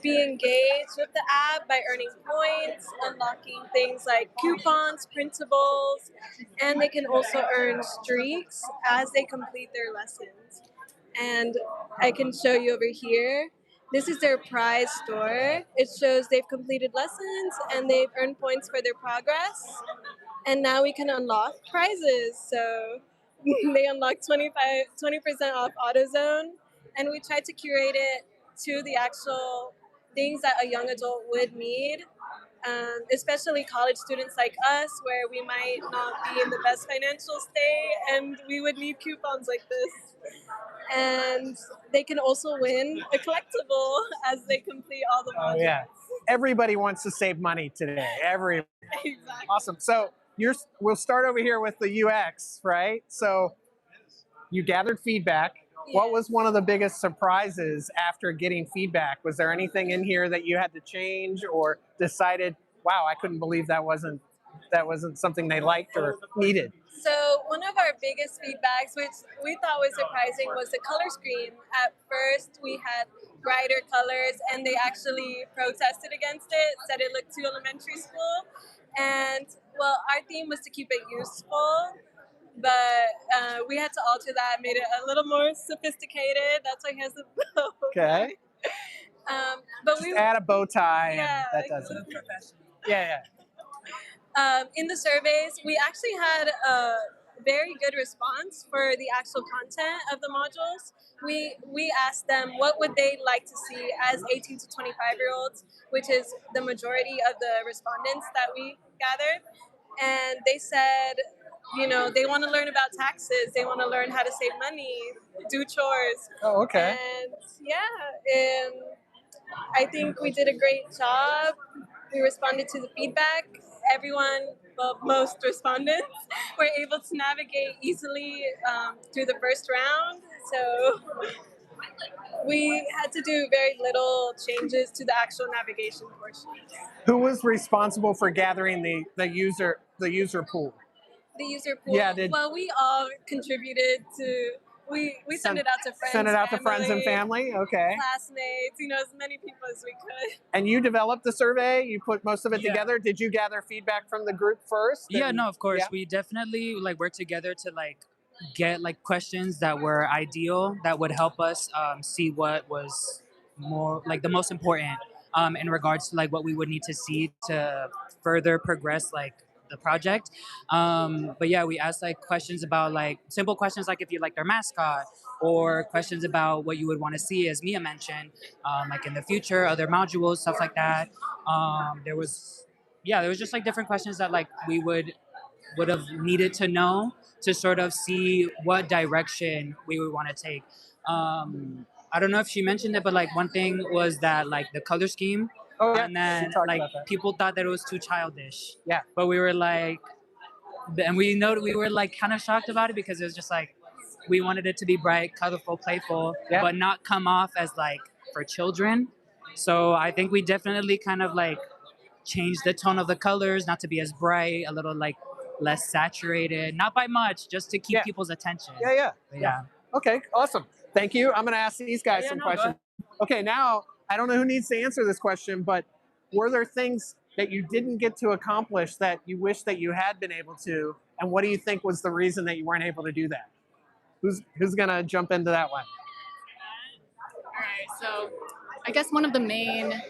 be engaged with the app by earning points, unlocking things like coupons, printables, and they can also earn streaks as they complete their lessons. And I can show you over here. This is their prize store. It shows they've completed lessons and they've earned points for their progress. And now we can unlock prizes. So they unlock 20% off AutoZone. And we tried to curate it to the actual things that a young adult would need, especially college students like us, where we might not be in the best financial state and we would need coupons like this. And they can also win a collectible as they complete all the modules. Oh yeah. Everybody wants to save money today. Everybody. Exactly. Awesome. So we'll start over here with the UX, right? So you gathered feedback. What was one of the biggest surprises after getting feedback? Was there anything in here that you had to change or decided, wow, I couldn't believe that wasn't something they liked or needed? So one of our biggest feedbacks, which we thought was surprising, was the color scheme. At first, we had brighter colors, and they actually protested against it, said it looked too elementary school. And well, our theme was to keep it useful, but we had to alter that, made it a little more sophisticated. That's why he has a bow. Okay. But Just we add a bow tie, yeah, and that does it. Yeah. in the surveys, we actually had a very good response for the actual content of the modules. We asked them what would they like to see as 18 to 25-year-olds, which is the majority of the respondents that we gathered. And they said, they want to learn about taxes. They want to learn how to save money, do chores. Oh, okay. And yeah, I think we did a great job. We responded to the feedback. Everyone, well, most respondents were able to navigate easily through the first round. So we had to do very little changes to the actual navigation portion. Who was responsible for gathering the user pool? The user pool. Yeah, well, we all contributed to. We sent it out to friends. Send it out family, to friends and family. Okay. Classmates, as many people as we could. And you developed the survey. You put most of it together. Did you gather feedback from the group first? Yeah, And- no, of course. Yeah? We definitely worked together to get questions that were ideal that would help us see what was more the most important in regards to what we would need to see to further progress the project. But yeah, we asked questions about simple questions like if you like their mascot, or questions about what you would want to see, as Mia mentioned, in the future, other modules, stuff like that. There was just different questions that we would have needed to know to sort of see what direction we would want to take. I don't know if she mentioned it, but one thing was that the color scheme. Oh, yeah. And then She talked about that. people thought that it was too childish. Yeah. But we were and we were kind of shocked about it because it was just we wanted it to be bright, colorful, playful, but not come off as for children. So I think we definitely kind of changed the tone of the colors, not to be as bright, a little less saturated, not by much, just to keep people's attention. Yeah. Okay, awesome. Thank you. I'm going to ask these guys some questions. Okay, now, I don't know who needs to answer this question, but were there things that you didn't get to accomplish that you wish that you had been able to, and what do you think was the reason that you weren't able to do that? Who's going to jump into that one? All right, so I guess one of the main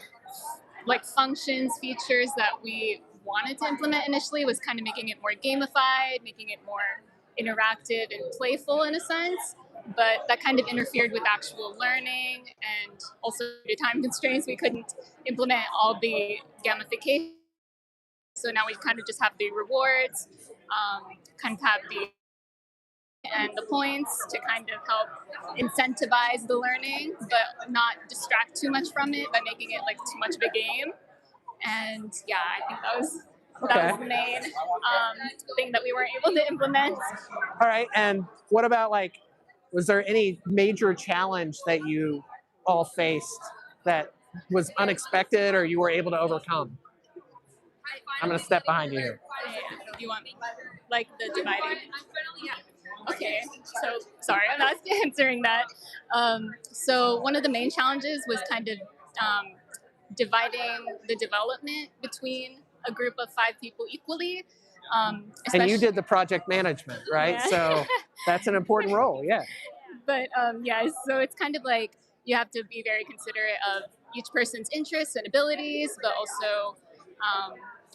functions, features that we wanted to implement initially was kind of making it more gamified, making it more interactive and playful in a sense. but that kind of interfered with actual learning, and also due to time constraints, we couldn't implement all the gamification. So now we kind of just have the rewards, kind of have the and the points to kind of help incentivize the learning, but not distract too much from it by making it like too much of a game. And yeah, I think that was the main thing that we weren't able to implement. All right, and what about like, was there any major challenge that you all faced that was unexpected or you were able to overcome? I'm gonna step behind you here. Yeah, you want me like the dividing? Okay, so sorry, I'm not answering that. So one of the main challenges was kind of dividing the development between a group of 5 people equally. And you did the project management, right? Yeah. So that's an important role, yeah. But yeah, so it's kind of like you have to be very considerate of each person's interests and abilities, but also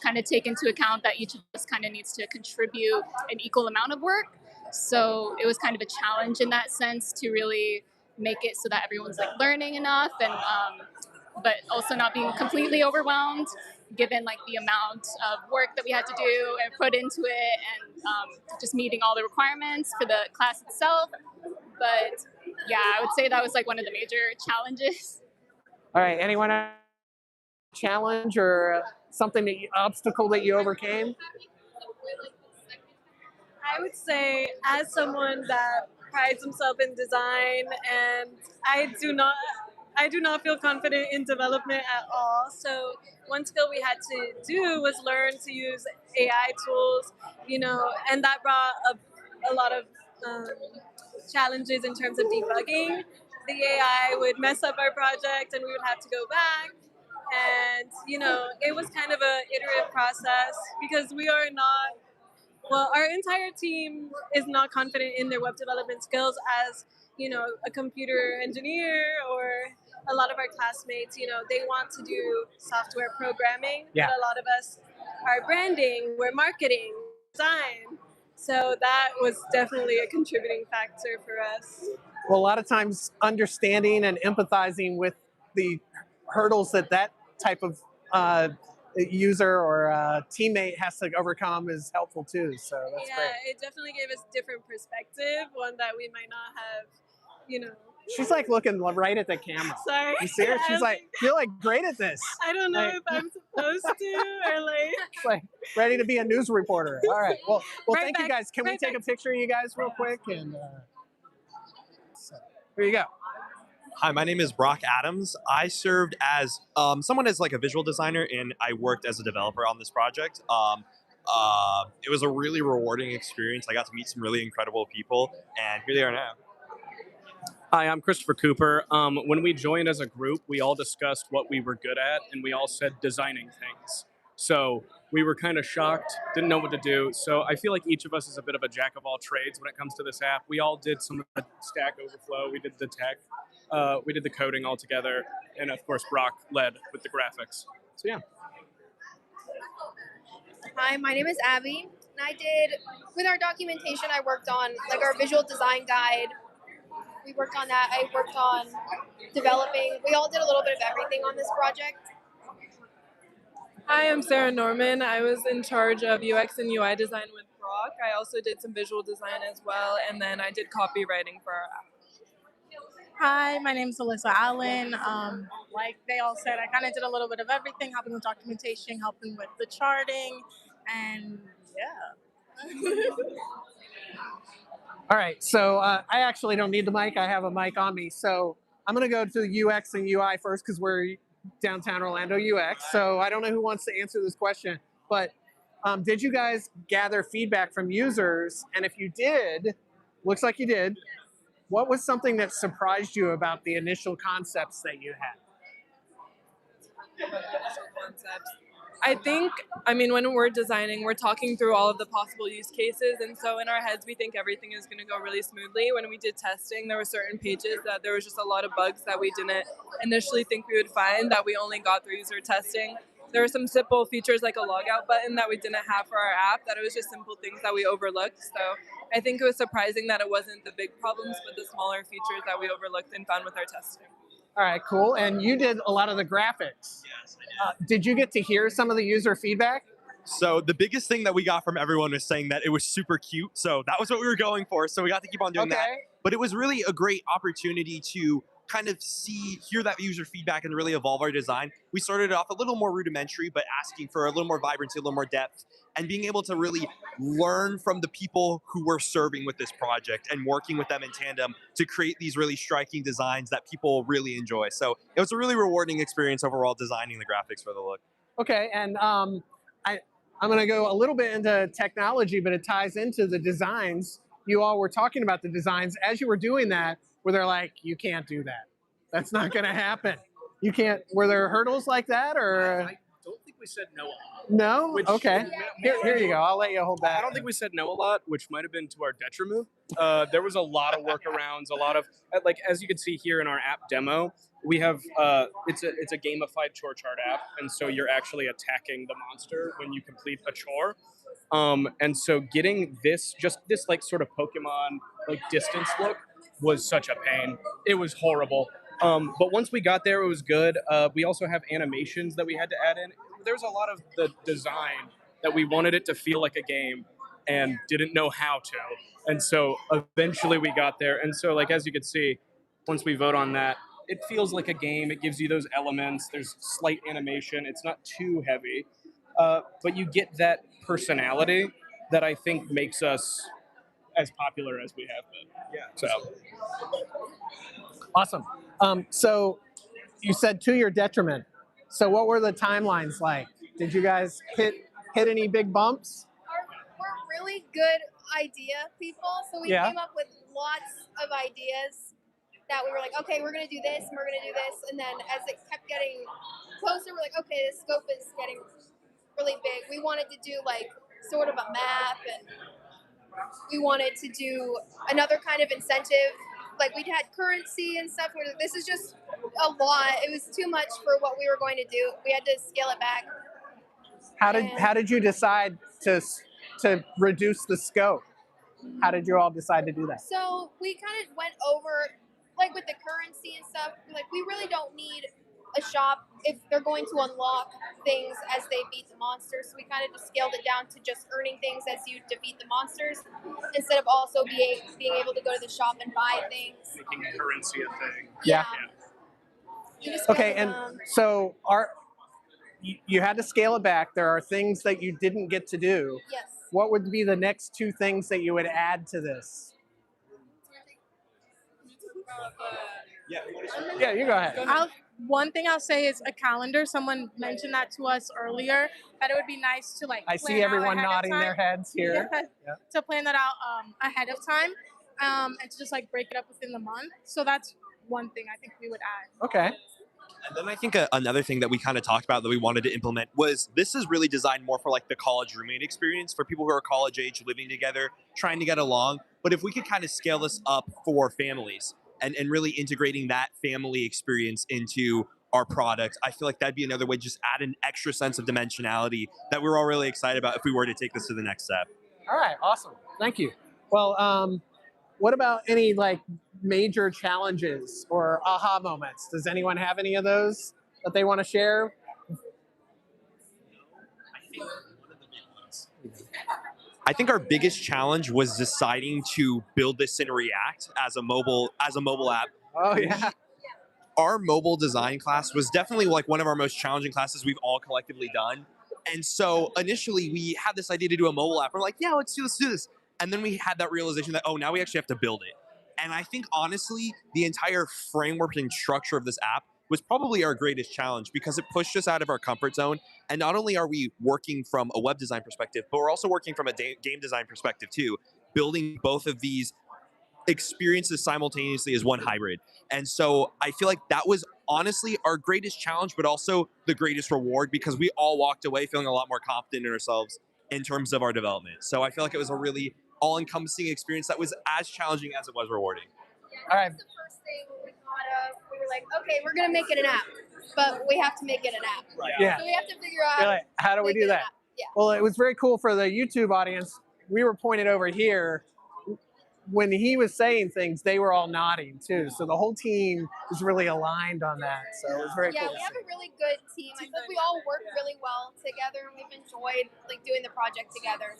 kind of take into account that each of us kind of needs to contribute an equal amount of work. So it was kind of a challenge in that sense to really make it so that everyone's like learning enough, and but also not being completely overwhelmed given like the amount of work that we had to do and put into it, and just meeting all the requirements for the class itself. But yeah, I would say that was like one of the major challenges. All right, anyone have a challenge or something obstacle that you overcame? I would say, as someone that prides himself in design, and I do not feel confident in development at all. So one skill we had to do was learn to use AI tools, and that brought a lot of challenges in terms of debugging. The AI would mess up our project, and we would have to go back. And it was kind of an iterative process because we are not. Well, our entire team is not confident in their web development skills as, a computer engineer, or a lot of our classmates, they want to do software programming. Yeah. But a lot of us are branding, we're marketing, design. So that was definitely a contributing factor for us. Well, a lot of times understanding and empathizing with the hurdles that type of user or teammate has to overcome is helpful too. So that's great. It definitely gave us different perspective, one that we might not have, She's like looking right at the camera. Sorry. You see her? She's like, you're like great at this. I don't know Like- if I'm supposed to or like. It's like ready to be a news reporter. All right. Well, Right thank you back- guys. Can we right take a back. picture of you guys real quick? And so, here you go. Hi, my name is Brock Adams. I served as someone as like a visual designer, and I worked as a developer on this project. It was a really rewarding experience. I got to meet some really incredible people, and here they are now. Hi, I'm Christopher Cooper. When we joined as a group, we all discussed what we were good at, and we all said designing things. So we were kind of shocked, didn't know what to do. So I feel like each of us is a bit of a jack of all trades when it comes to this app. We all did some of the Stack Overflow, we did the tech, we did the coding all together, and of course Brock led with the graphics. So yeah. Hi, my name is Abby, and with our documentation, I worked on like our visual design guide. We worked on that. I worked on developing. We all did a little bit of everything on this project. Hi, I'm Sarah Norman. I was in charge of UX and UI design with Brock. I also did some visual design as well, and then I did copywriting for our app. Hi, my name is Alyssa Allen. Like they all said, I kind of did a little bit of everything, helping with documentation, helping with the charting, and yeah. All right, so I actually don't need the mic. I have a mic on me. So I'm going to go to UX and UI first because we're downtown Orlando UX. So I don't know who wants to answer this question, but did you guys gather feedback from users? And if you did, looks like you did, what was something that surprised you about the initial concepts that you had? I think, when we're designing, we're talking through all of the possible use cases. And so in our heads, we think everything is going to go really smoothly. When we did testing, there were certain pages that there was just a lot of bugs that we didn't initially think we would find that we only got through user testing. There were some simple features like a logout button that we didn't have for our app, that it was just simple things that we overlooked. So I think it was surprising that it wasn't the big problems, but the smaller features that we overlooked and found with our testing. All right, cool. And you did a lot of the graphics. Yes, I did. Did you get to hear some of the user feedback? So the biggest thing that we got from everyone was saying that it was super cute. So that was what we were going for. So we got to keep on doing that. But it was really a great opportunity to kind of hear that user feedback and really evolve our design. We started off a little more rudimentary, but asking for a little more vibrancy, a little more depth, and being able to really learn from the people who we're serving with this project and working with them in tandem to create these really striking designs that people really enjoy. So it was a really rewarding experience overall designing the graphics for the look. Okay, and I'm going to go a little bit into technology, but it ties into the designs. You all were talking about the designs. As you were doing that, were they like, you can't do that? That's not going to happen. You can't. Were there hurdles like that, or? I don't think we said no a lot. No? Which, Okay. Here you go. I'll let you hold that. I don't think we said no a lot, which might have been to our detriment. There was a lot of workarounds, a lot of, like, as you can see here in our app demo, we have, it's a gamified chore chart app, and so you're actually attacking the monster when you complete a chore. And so getting this, just this like sort of Pokemon like distance look was such a pain. It was horrible. But once we got there, it was good. We also have animations that we had to add in. There's a lot of the design that we wanted it to feel like a game and didn't know how to. And so eventually we got there. And so, like, as you can see, once we vote on that, it feels like a game. It gives you those elements. There's slight animation. It's not too heavy. But you get that personality that I think makes us as popular as we have been. Yeah. So awesome. So you said to your detriment. So what were the timelines like? Did you guys hit any big bumps? We're really good idea people, so we came up with lots of ideas that we were like, okay, we're gonna do this, and we're gonna do this, and then as it kept getting closer, we're like, okay, the scope is getting really big. We wanted to do like sort of a map, and we wanted to do another kind of incentive. Like we'd had currency and stuff. Where this is just a lot. It was too much for what we were going to do. We had to scale it back. How did you decide to reduce the scope? How did you all decide to do that? So we kind of went over, like with the currency and stuff, like we really don't need a shop if they're going to unlock things as they beat the monsters. So we kind of just scaled it down to just earning things as you defeat the monsters, instead of also being able to go to the shop and buy things. Making currency a thing. Yeah. Okay, and so you had to scale it back. There are things that you didn't get to do. Yes. What would be the next two things that you would add to this? Yeah, you go ahead. One thing I'll say is a calendar. Someone mentioned that to us earlier, that it would be nice to like. I see everyone nodding their heads here. Yeah. To plan that out ahead of time, and to just like break it up within the month. So that's one thing I think we would add. Okay. And then I think another thing that we kind of talked about that we wanted to implement was this is really designed more for like the college roommate experience for people who are college age, living together, trying to get along. But if we could kind of scale this up for families and really integrating that family experience into our product, I feel like that'd be another way to just add an extra sense of dimensionality that we're all really excited about if we were to take this to the next step. All right, awesome. Thank you. Well, what about any like major challenges or aha moments? Does anyone have any of those that they want to share? I think our biggest challenge was deciding to build this in React as a mobile app. Oh yeah. Our mobile design class was definitely like one of our most challenging classes we've all collectively done. And so initially we had this idea to do a mobile app. We're like, yeah, let's do this. And then we had that realization that, oh, now we actually have to build it. And I think honestly, the entire framework and structure of this app was probably our greatest challenge because it pushed us out of our comfort zone. And not only are we working from a web design perspective, but we're also working from a game design perspective too, building both of these experiences simultaneously as one hybrid. And so I feel like that was honestly our greatest challenge, but also the greatest reward because we all walked away feeling a lot more confident in ourselves in terms of our development. So I feel like it was a really all-encompassing experience that was as challenging as it was rewarding. All right. The first thing we thought of, we were like, okay, we're gonna make it an app, but we have to make it an app. Right. Yeah. So we have to figure out how do we do that? Yeah. Well, it was very cool for the YouTube audience. We were pointed over here. when he was saying things, they were all nodding too. So the whole team was really aligned on that. So it was very Yeah, cool. we have a really good team. I feel like we all work really well together, and we've enjoyed like doing the project together.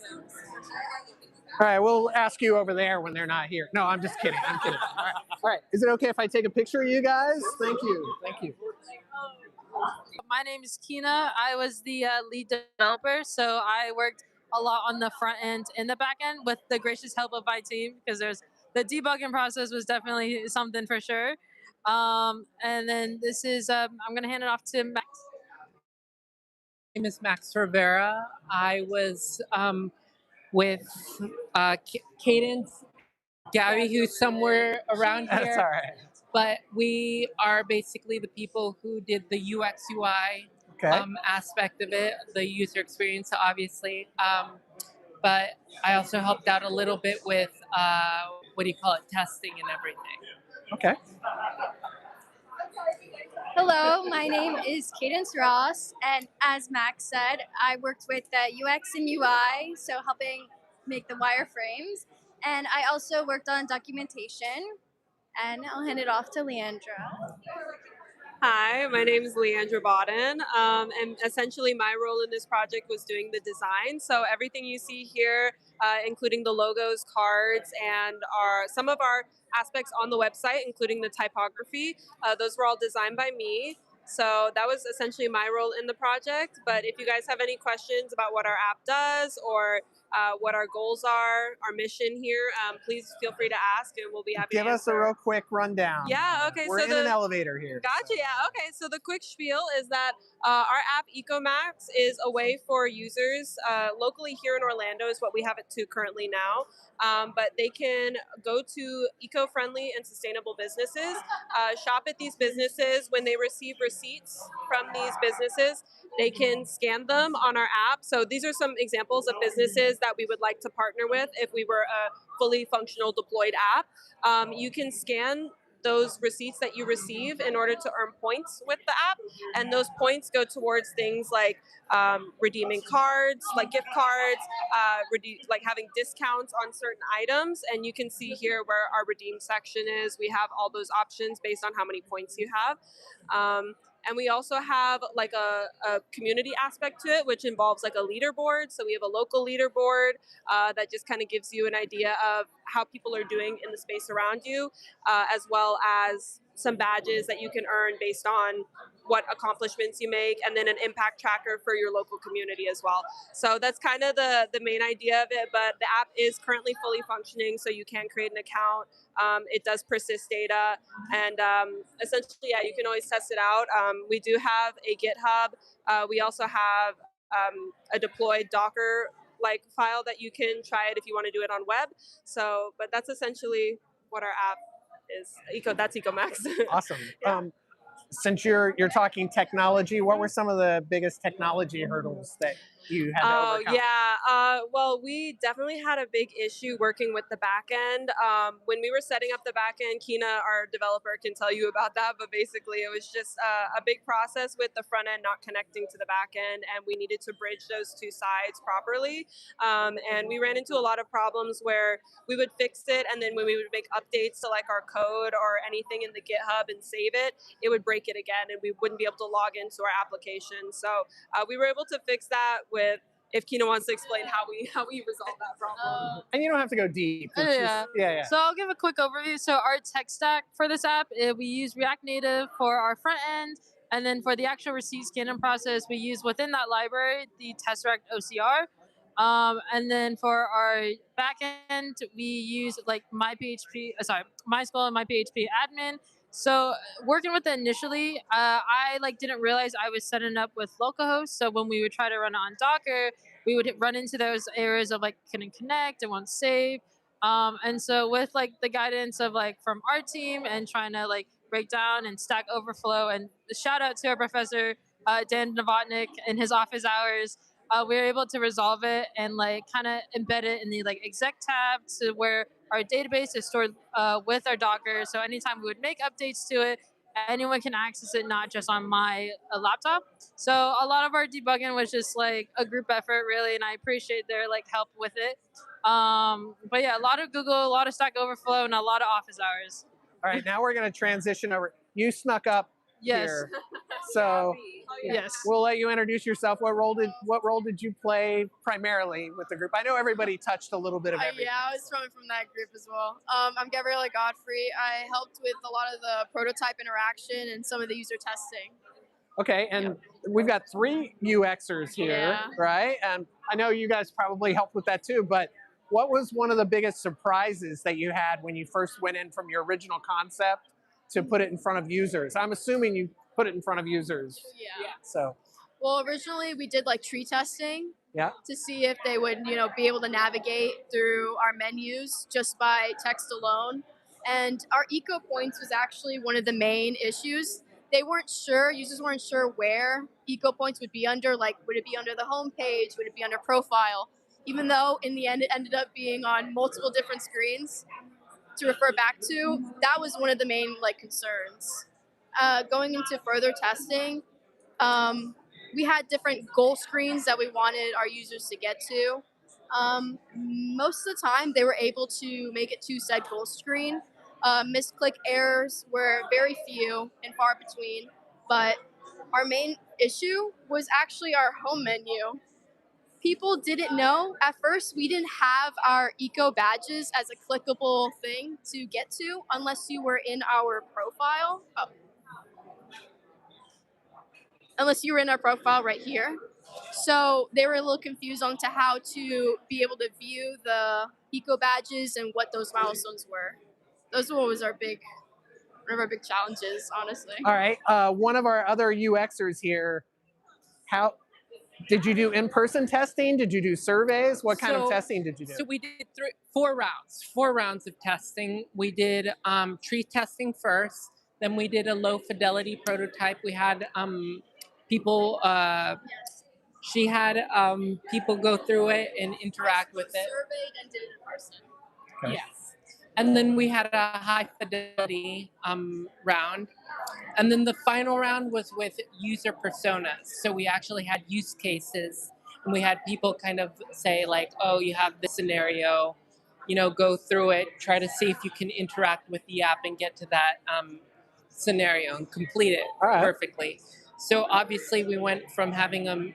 All right, we'll ask you over there when they're not here. No, I'm just kidding. I'm kidding. All right. Is it okay if I take a picture of you guys? Thank you. Thank you. My name is Kina. I was the lead developer, so I worked a lot on the front end and the back end with the gracious help of my team because the debugging process was definitely something for sure. And then this is I'm gonna hand it off to Max. My name is Max Rivera. I was with Cadence, Gabby, who's somewhere around here. That's all right. But we are basically the people who did the UX UI aspect of it, the user experience, obviously. But I also helped out a little bit with what do you call it, testing and everything. Okay. Hello, my name is Cadence Ross, and as Max said, I worked with the UX and UI, so helping make the wireframes, and I also worked on documentation, and I'll hand it off to Leandra. Hi, my name is Leandra Bodden, and essentially my role in this project was doing the design. So everything you see here, including the logos, cards, and some of our aspects on the website, including the typography, those were all designed by me. So that was essentially my role in the project. But if you guys have any questions about what our app does or what our goals are, our mission here, please feel free to ask, and we'll be happy to Give us a real quick rundown. Yeah, okay. We're in an elevator here. Gotcha, so. yeah. Okay, so the quick spiel is that our app EcoMax is a way for users locally here in Orlando is what we have it to currently now. But they can go to eco-friendly and sustainable businesses, shop at these businesses. When they receive receipts from these businesses, they can scan them on our app. So these are some examples of businesses that we would like to partner with if we were a fully functional deployed app. You can scan those receipts that you receive in order to earn points with the app, and those points go towards things like redeeming cards, like gift cards, like having discounts on certain items. And you can see here where our redeem section is. We have all those options based on how many points you have. And we also have like a community aspect to it, which involves like a leaderboard. So we have a local leaderboard that just kind of gives you an idea of how people are doing in the space around you, as well as some badges that you can earn based on what accomplishments you make, and then an impact tracker for your local community as well. So that's kind of the main idea of it, but the app is currently fully functioning, so you can create an account. It does persist data, and essentially, yeah, you can always test it out. We do have a GitHub. We also have a deployed Docker like file that you can try it if you want to do it on web. So, but that's essentially what our app is. That's EcoMax. Awesome. Since you're talking technology, what were some of the biggest technology hurdles that you had to overcome? Well, we definitely had a big issue working with the back end. When we were setting up the back end, Kina, our developer, can tell you about that, but basically it was just a big process with the front end not connecting to the back end, and we needed to bridge those two sides properly. And we ran into a lot of problems where we would fix it, and then when we would make updates to like our code or anything in the GitHub and save it, it would break it again, and we wouldn't be able to log into our application. So we were able to fix that with, if Kina wants to explain how we resolved that problem. And you don't have to go deep. It's Yeah. yeah. So I'll give a quick overview. So our tech stack for this app, we use React Native for our front end, and then for the actual receipt scanning process, we use within that library the Tesseract OCR. And then for our back end, we use like MySQL and MyPHP admin. So working with it initially, I didn't realize I was setting up with localhost. So when we would try to run it on Docker, we would run into those errors of like couldn't connect and won't save. And so with like the guidance of like from our team and trying to like break down and Stack Overflow, and shout out to our professor Dan Novotnik in his office hours, we were able to resolve it and like kind of embed it in the like exec tab to where our database is stored with our Docker. So anytime we would make updates to it, anyone can access it, not just on my laptop. So a lot of our debugging was just like a group effort, really, and I appreciate their like help with it. But yeah, a lot of Google, a lot of Stack Overflow, and a lot of office hours. All right, now we're going to transition over. You snuck up here, so Yes. we'll let you introduce yourself. What role did you play primarily with the group? I know everybody touched a little bit of everything. Yeah, I was from that group as well. I'm Gabriela Godfrey. I helped with a lot of the prototype interaction and some of the user testing. Okay, and we've got 3 UXers here, Yeah. right? And I know you guys probably helped with that too, but what was one of the biggest surprises that you had when you first went in from your original concept to put it in front of users? I'm assuming you put it in front of users. Yeah. So, Well, originally we did like tree testing. yeah. To see if they would, be able to navigate through our menus just by text alone. And our eco points was actually one of the main issues. They weren't sure, users weren't sure where eco points would be under, like would it be under the home page, would it be under profile? Even though in the end it ended up being on multiple different screens to refer back to, that was one of the main concerns. Going into further testing, we had different goal screens that we wanted our users to get to. Most of the time, they were able to make it to said goal screen. Misclick errors were very few and far between, but our main issue was actually our home menu. People didn't know. At first, we didn't have our eco badges as a clickable thing to get to unless you were in our profile. Unless you were in our profile right here. So they were a little confused on to how to be able to view the eco badges and what those milestones were. Those were one of our big challenges, honestly. All right, one of our other UXers here, how did you do in-person testing? Did you do surveys? What kind of testing did you do? So we did 4 rounds of testing. We did tree testing first. Then we did a low fidelity prototype. We had people, she had people go through it and interact with it. Surveyed and did it in person. Okay. Yes. And then we had a high fidelity round. And then the final round was with user personas. So we actually had use cases and we had people kind of say like, oh, you have this scenario, go through it, try to see if you can interact with the app and get to that scenario and complete it perfectly. So obviously we went from having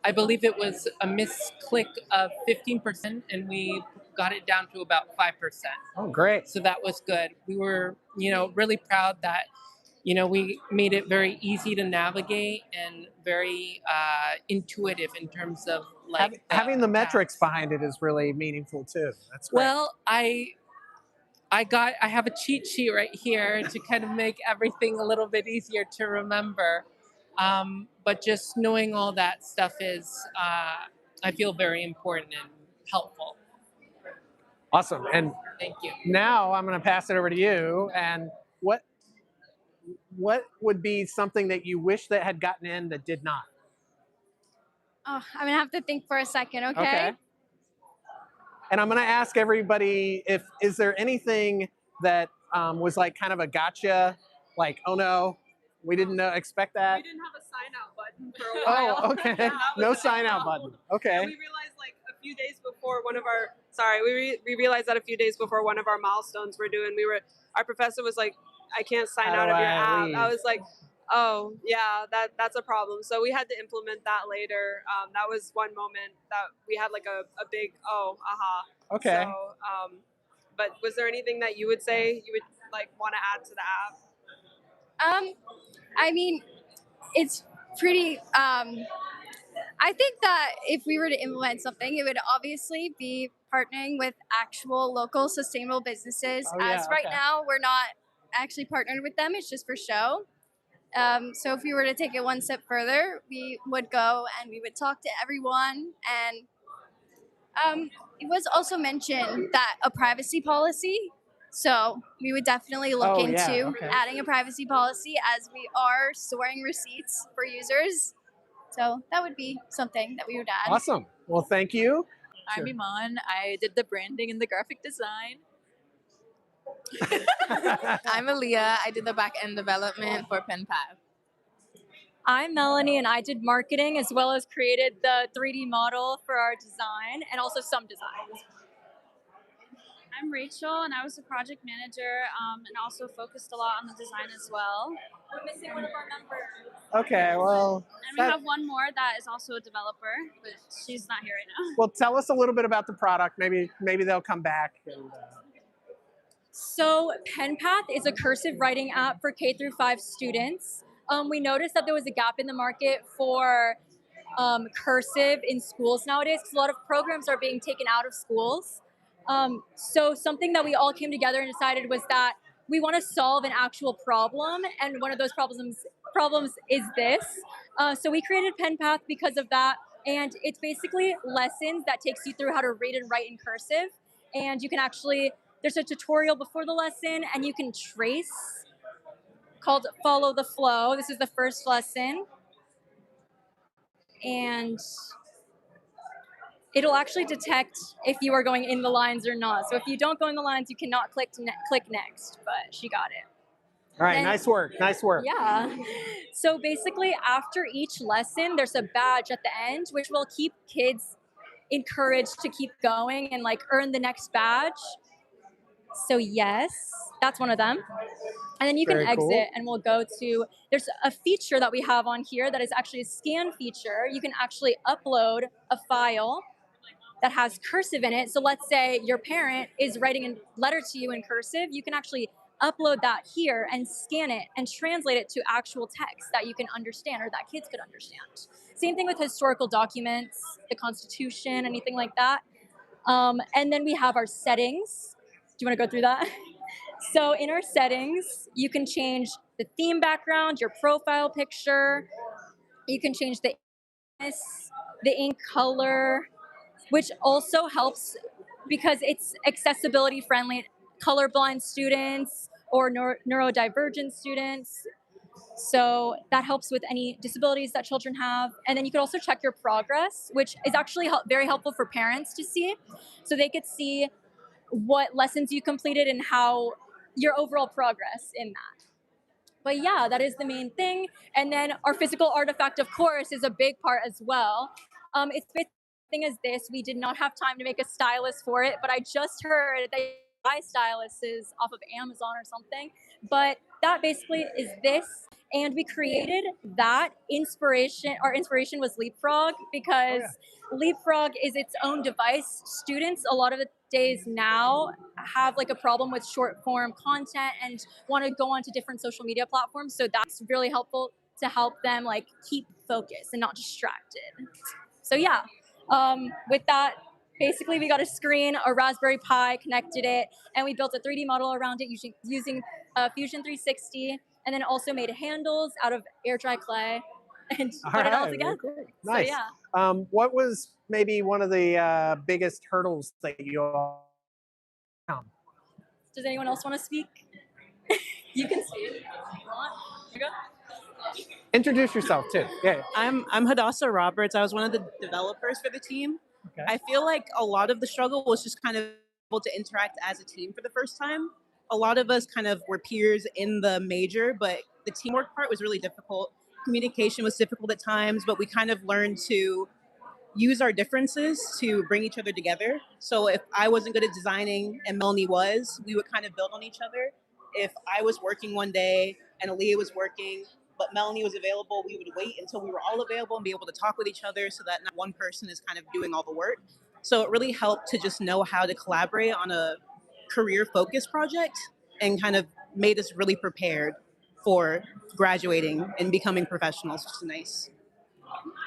I believe it was a misclick of 15% and we got it down to about 5%. Oh, great. So that was good. We were, really proud that, we made it very easy to navigate and very intuitive in terms of having the metrics behind it is really meaningful too. That's great. Well, I have a cheat sheet right here to kind of make everything a little bit easier to remember. But just knowing all that stuff is, I feel very important and helpful. Awesome. And thank you. Now I'm going to pass it over to you. And what would be something that you wish that had gotten in that did not? Oh, I'm going to have to think for a second, okay? And I'm going to ask everybody is there anything that was like kind of a gotcha, like, oh no, we didn't expect that? We didn't have a sign out button for a while. Oh, okay. Yeah, No sign out button. Okay. And we realized like a few days before one of our, we realized that a few days before one of our milestones we're doing, our professor was like, I can't sign out of your app. leave? I was like, oh yeah, that's a problem. So we had to implement that later. That was one moment that we had like a big, aha. Okay. So, but was there anything that you would say you would like want to add to the app? I mean, it's pretty, I think that if we were to implement something, it would obviously be partnering with actual local sustainable businesses. Right now, we're not actually partnered with them. It's just for show. So if we were to take it one step further, we would go and we would talk to everyone. And it was also mentioned that a privacy policy. So we would definitely look into adding a privacy policy as we are storing receipts for users. So that would be something that we would add. Awesome. Well, thank you. I'm Iman. I did the branding and the graphic design. I'm Aaliyah. I did the back-end development for PenPath. I'm Melanie, and I did marketing as well as created the 3D model for our design and also some designs. I'm Rachel, and I was a project manager and also focused a lot on the design as well. We're missing one of our members. Okay, well. And we have one more that is also a developer, but she's not here right now. Well, tell us a little bit about the product. Maybe they'll come back. And, So PenPath is a cursive writing app for K through 5 students. We noticed that there was a gap in the market for cursive in schools nowadays because a lot of programs are being taken out of schools. So something that we all came together and decided was that we want to solve an actual problem, and one of those problems is this. So we created PenPath because of that, and it's basically lessons that takes you through how to read and write in cursive, and you can actually, there's a tutorial before the lesson, and you can trace called Follow the Flow. This is the first lesson. And it'll actually detect if you are going in the lines or not. So if you don't go in the lines, you cannot click next, but she got it. all right, Then- nice work, nice work. Yeah. So basically, after each lesson, there's a badge at the end, which will keep kids encouraged to keep going and like earn the next badge. So yes, that's one of them. And then you can Very exit cool. and we'll go to, there's a feature that we have on here that is actually a scan feature. You can actually upload a file that has cursive in it. So let's say your parent is writing a letter to you in cursive, you can actually upload that here and scan it and translate it to actual text that you can understand or that kids could understand. Same thing with historical documents, the Constitution, anything like that. And then we have our settings. Do you want to go through that? So in our settings, you can change the theme background, your profile picture. You can change the ink color, which also helps because it's accessibility friendly, colorblind students or neurodivergent students. So that helps with any disabilities that children have. And then you can also check your progress, which is actually very helpful for parents to see. So they could see what lessons you completed and how your overall progress in that. But yeah, that is the main thing. And then our physical artifact, of course, is a big part as well. It's basically the thing is this. We did not have time to make a stylus for it, but I just heard that you buy styluses off of Amazon or something. But that basically is this. And we created that inspiration. Our inspiration was Leapfrog because Leapfrog is its own device. Students, a lot of the days now, have like a problem with short form content and want to go onto different social media platforms. So that's really helpful to help them like keep focused and not distracted. So yeah, with that, basically we got a screen, a Raspberry Pi, connected it, and we built a 3D model around it using Fusion 360, and then also made handles out of air dry clay and put it all together. Cool. Nice. So yeah. What was maybe one of the biggest hurdles that you all found? Does anyone else want to speak? You can speak. You go. Introduce yourself too. Yeah. I'm Hadassah Roberts. I was one of the developers for the team. Okay. I feel like a lot of the struggle was just kind of able to interact as a team for the first time. A lot of us kind of were peers in the major, but the teamwork part was really difficult. Communication was difficult at times, but we kind of learned to use our differences to bring each other together. So if I wasn't good at designing and Melanie was, we would kind of build on each other. If I was working one day and Aaliyah was working, but Melanie was available, we would wait until we were all available and be able to talk with each other so that not one person is kind of doing all the work. So it really helped to just know how to collaborate on a career-focused project and kind of made us really prepared for graduating and becoming professionals, which is nice.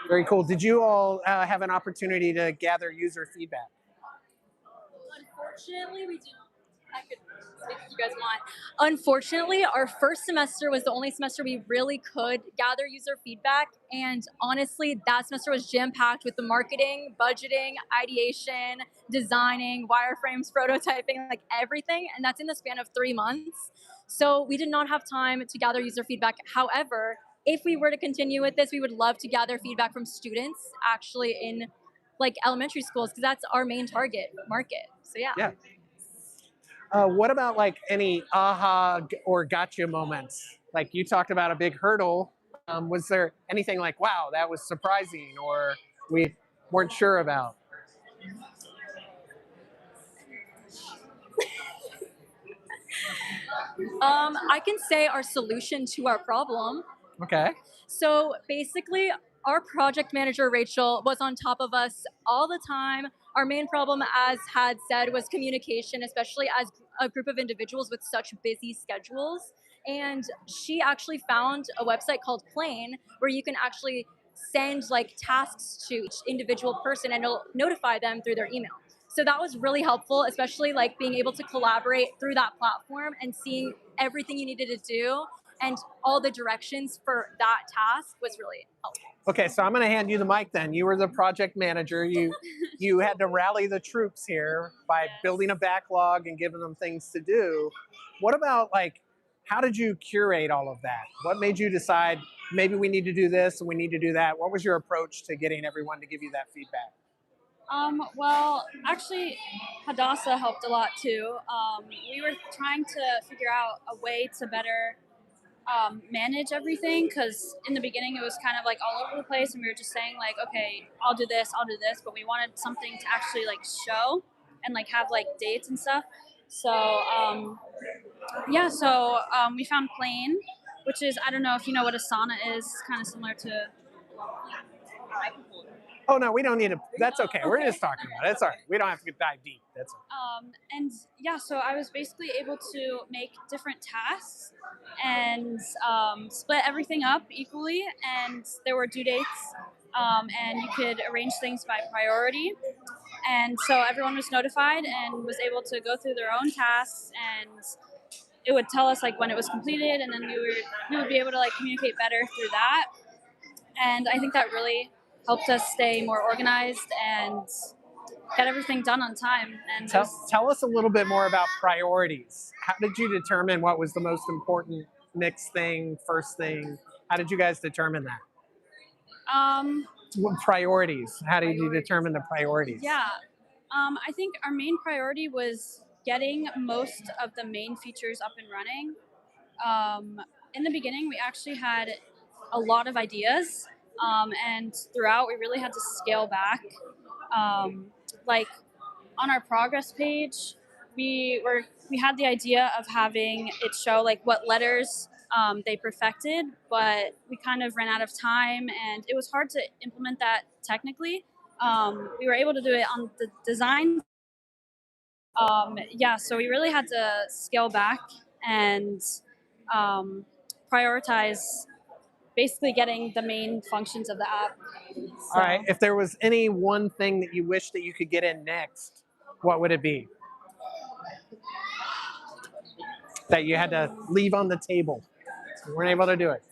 Very cool. Did you all have an opportunity to gather user feedback? Unfortunately, we did. I could speak if you guys want. Unfortunately, our first semester was the only semester we really could gather user feedback. And honestly, that semester was jam-packed with the marketing, budgeting, ideation, designing, wireframes, prototyping, like everything. And that's in the span of 3 months. So we did not have time to gather user feedback. However, if we were to continue with this, we would love to gather feedback from students actually in like elementary schools because that's our main target market. So yeah. Yeah. What about like any aha or gotcha moments? Like you talked about a big hurdle. Was there anything like, wow, that was surprising or we weren't sure about? I can say our solution to our problem. Okay. So basically, our project manager, Rachel, was on top of us all the time. Our main problem, as had said, was communication, especially as a group of individuals with such busy schedules. And she actually found a website called Plane where you can actually send like tasks to each individual person and it'll notify them through their email. So that was really helpful, especially like being able to collaborate through that platform and seeing everything you needed to do and all the directions for that task was really helpful. Okay, so I'm going to hand you the mic then. You were the project manager. You had to rally the troops here by building a backlog and giving them things to do. What about like, how did you curate all of that? What made you decide maybe we need to do this and we need to do that? What was your approach to getting everyone to give you that feedback? Well, actually, Hadassah helped a lot too. We were trying to figure out a way to better manage everything because in the beginning it was kind of like all over the place and we were just saying like, okay, I'll do this, but we wanted something to actually like show and like have like dates and stuff. So we found Plane, which is, I don't know if you know what Asana is, kind of similar to. Oh no, we don't need to. That's okay. We're just talking about it. It's all right. We don't have to dive deep. That's okay. So I was basically able to make different tasks and split everything up equally, and there were due dates, and you could arrange things by priority. And so everyone was notified and was able to go through their own tasks, and it would tell us like when it was completed, and then we would be able to like communicate better through that. And I think that really helped us stay more organized and get everything done on time. And tell us a little bit more about priorities. How did you determine what was the most important next thing, first thing? How did you guys determine that? What priorities? How did you determine the priorities? Yeah, I think our main priority was getting most of the main features up and running. In the beginning, we actually had a lot of ideas, and throughout, we really had to scale back. Like on our progress page, we had the idea of having it show like what letters they perfected, but we kind of ran out of time, and it was hard to implement that technically. We were able to do it on the design. So we really had to scale back and prioritize basically getting the main functions of the app. So. All right. If there was any one thing that you wish that you could get in next, what would it be? That you had to leave on the table. You weren't able to do it.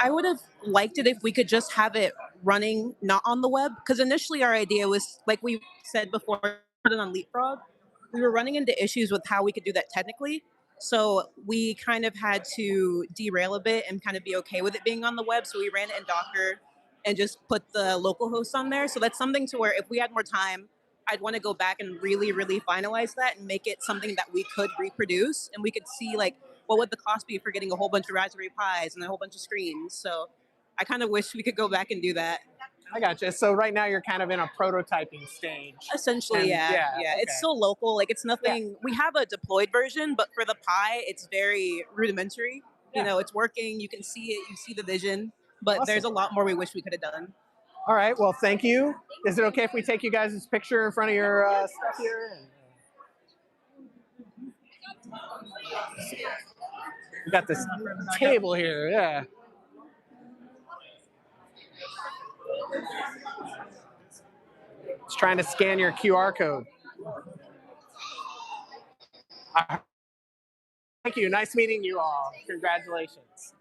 I would have liked it if we could just have it running not on the web, because initially our idea was, like we said before, put it on Leapfrog. We were running into issues with how we could do that technically. So we kind of had to derail a bit and kind of be okay with it being on the web. So we ran it in Docker and just put the local host on there. So that's something to where if we had more time, I'd want to go back and really, really finalize that and make it something that we could reproduce and we could see like, what would the cost be for getting a whole bunch of Raspberry Pis and a whole bunch of screens? So I kind of wish we could go back and do that. I gotcha. So right now you're kind of in a prototyping stage. Essentially, yeah. Okay. It's still local. Like it's nothing. Yeah. We have a deployed version, but for the Pi, it's very rudimentary. Yeah. You know, it's working. You can see it. You see the vision. But awesome. There's a lot more we wish we could have done. All right. Well, thank you. Is it okay if we take you guys' picture in front of your stuff here? We got this table here. Yeah. It's trying to scan your QR code. Thank you. Nice meeting you all. Congratulations.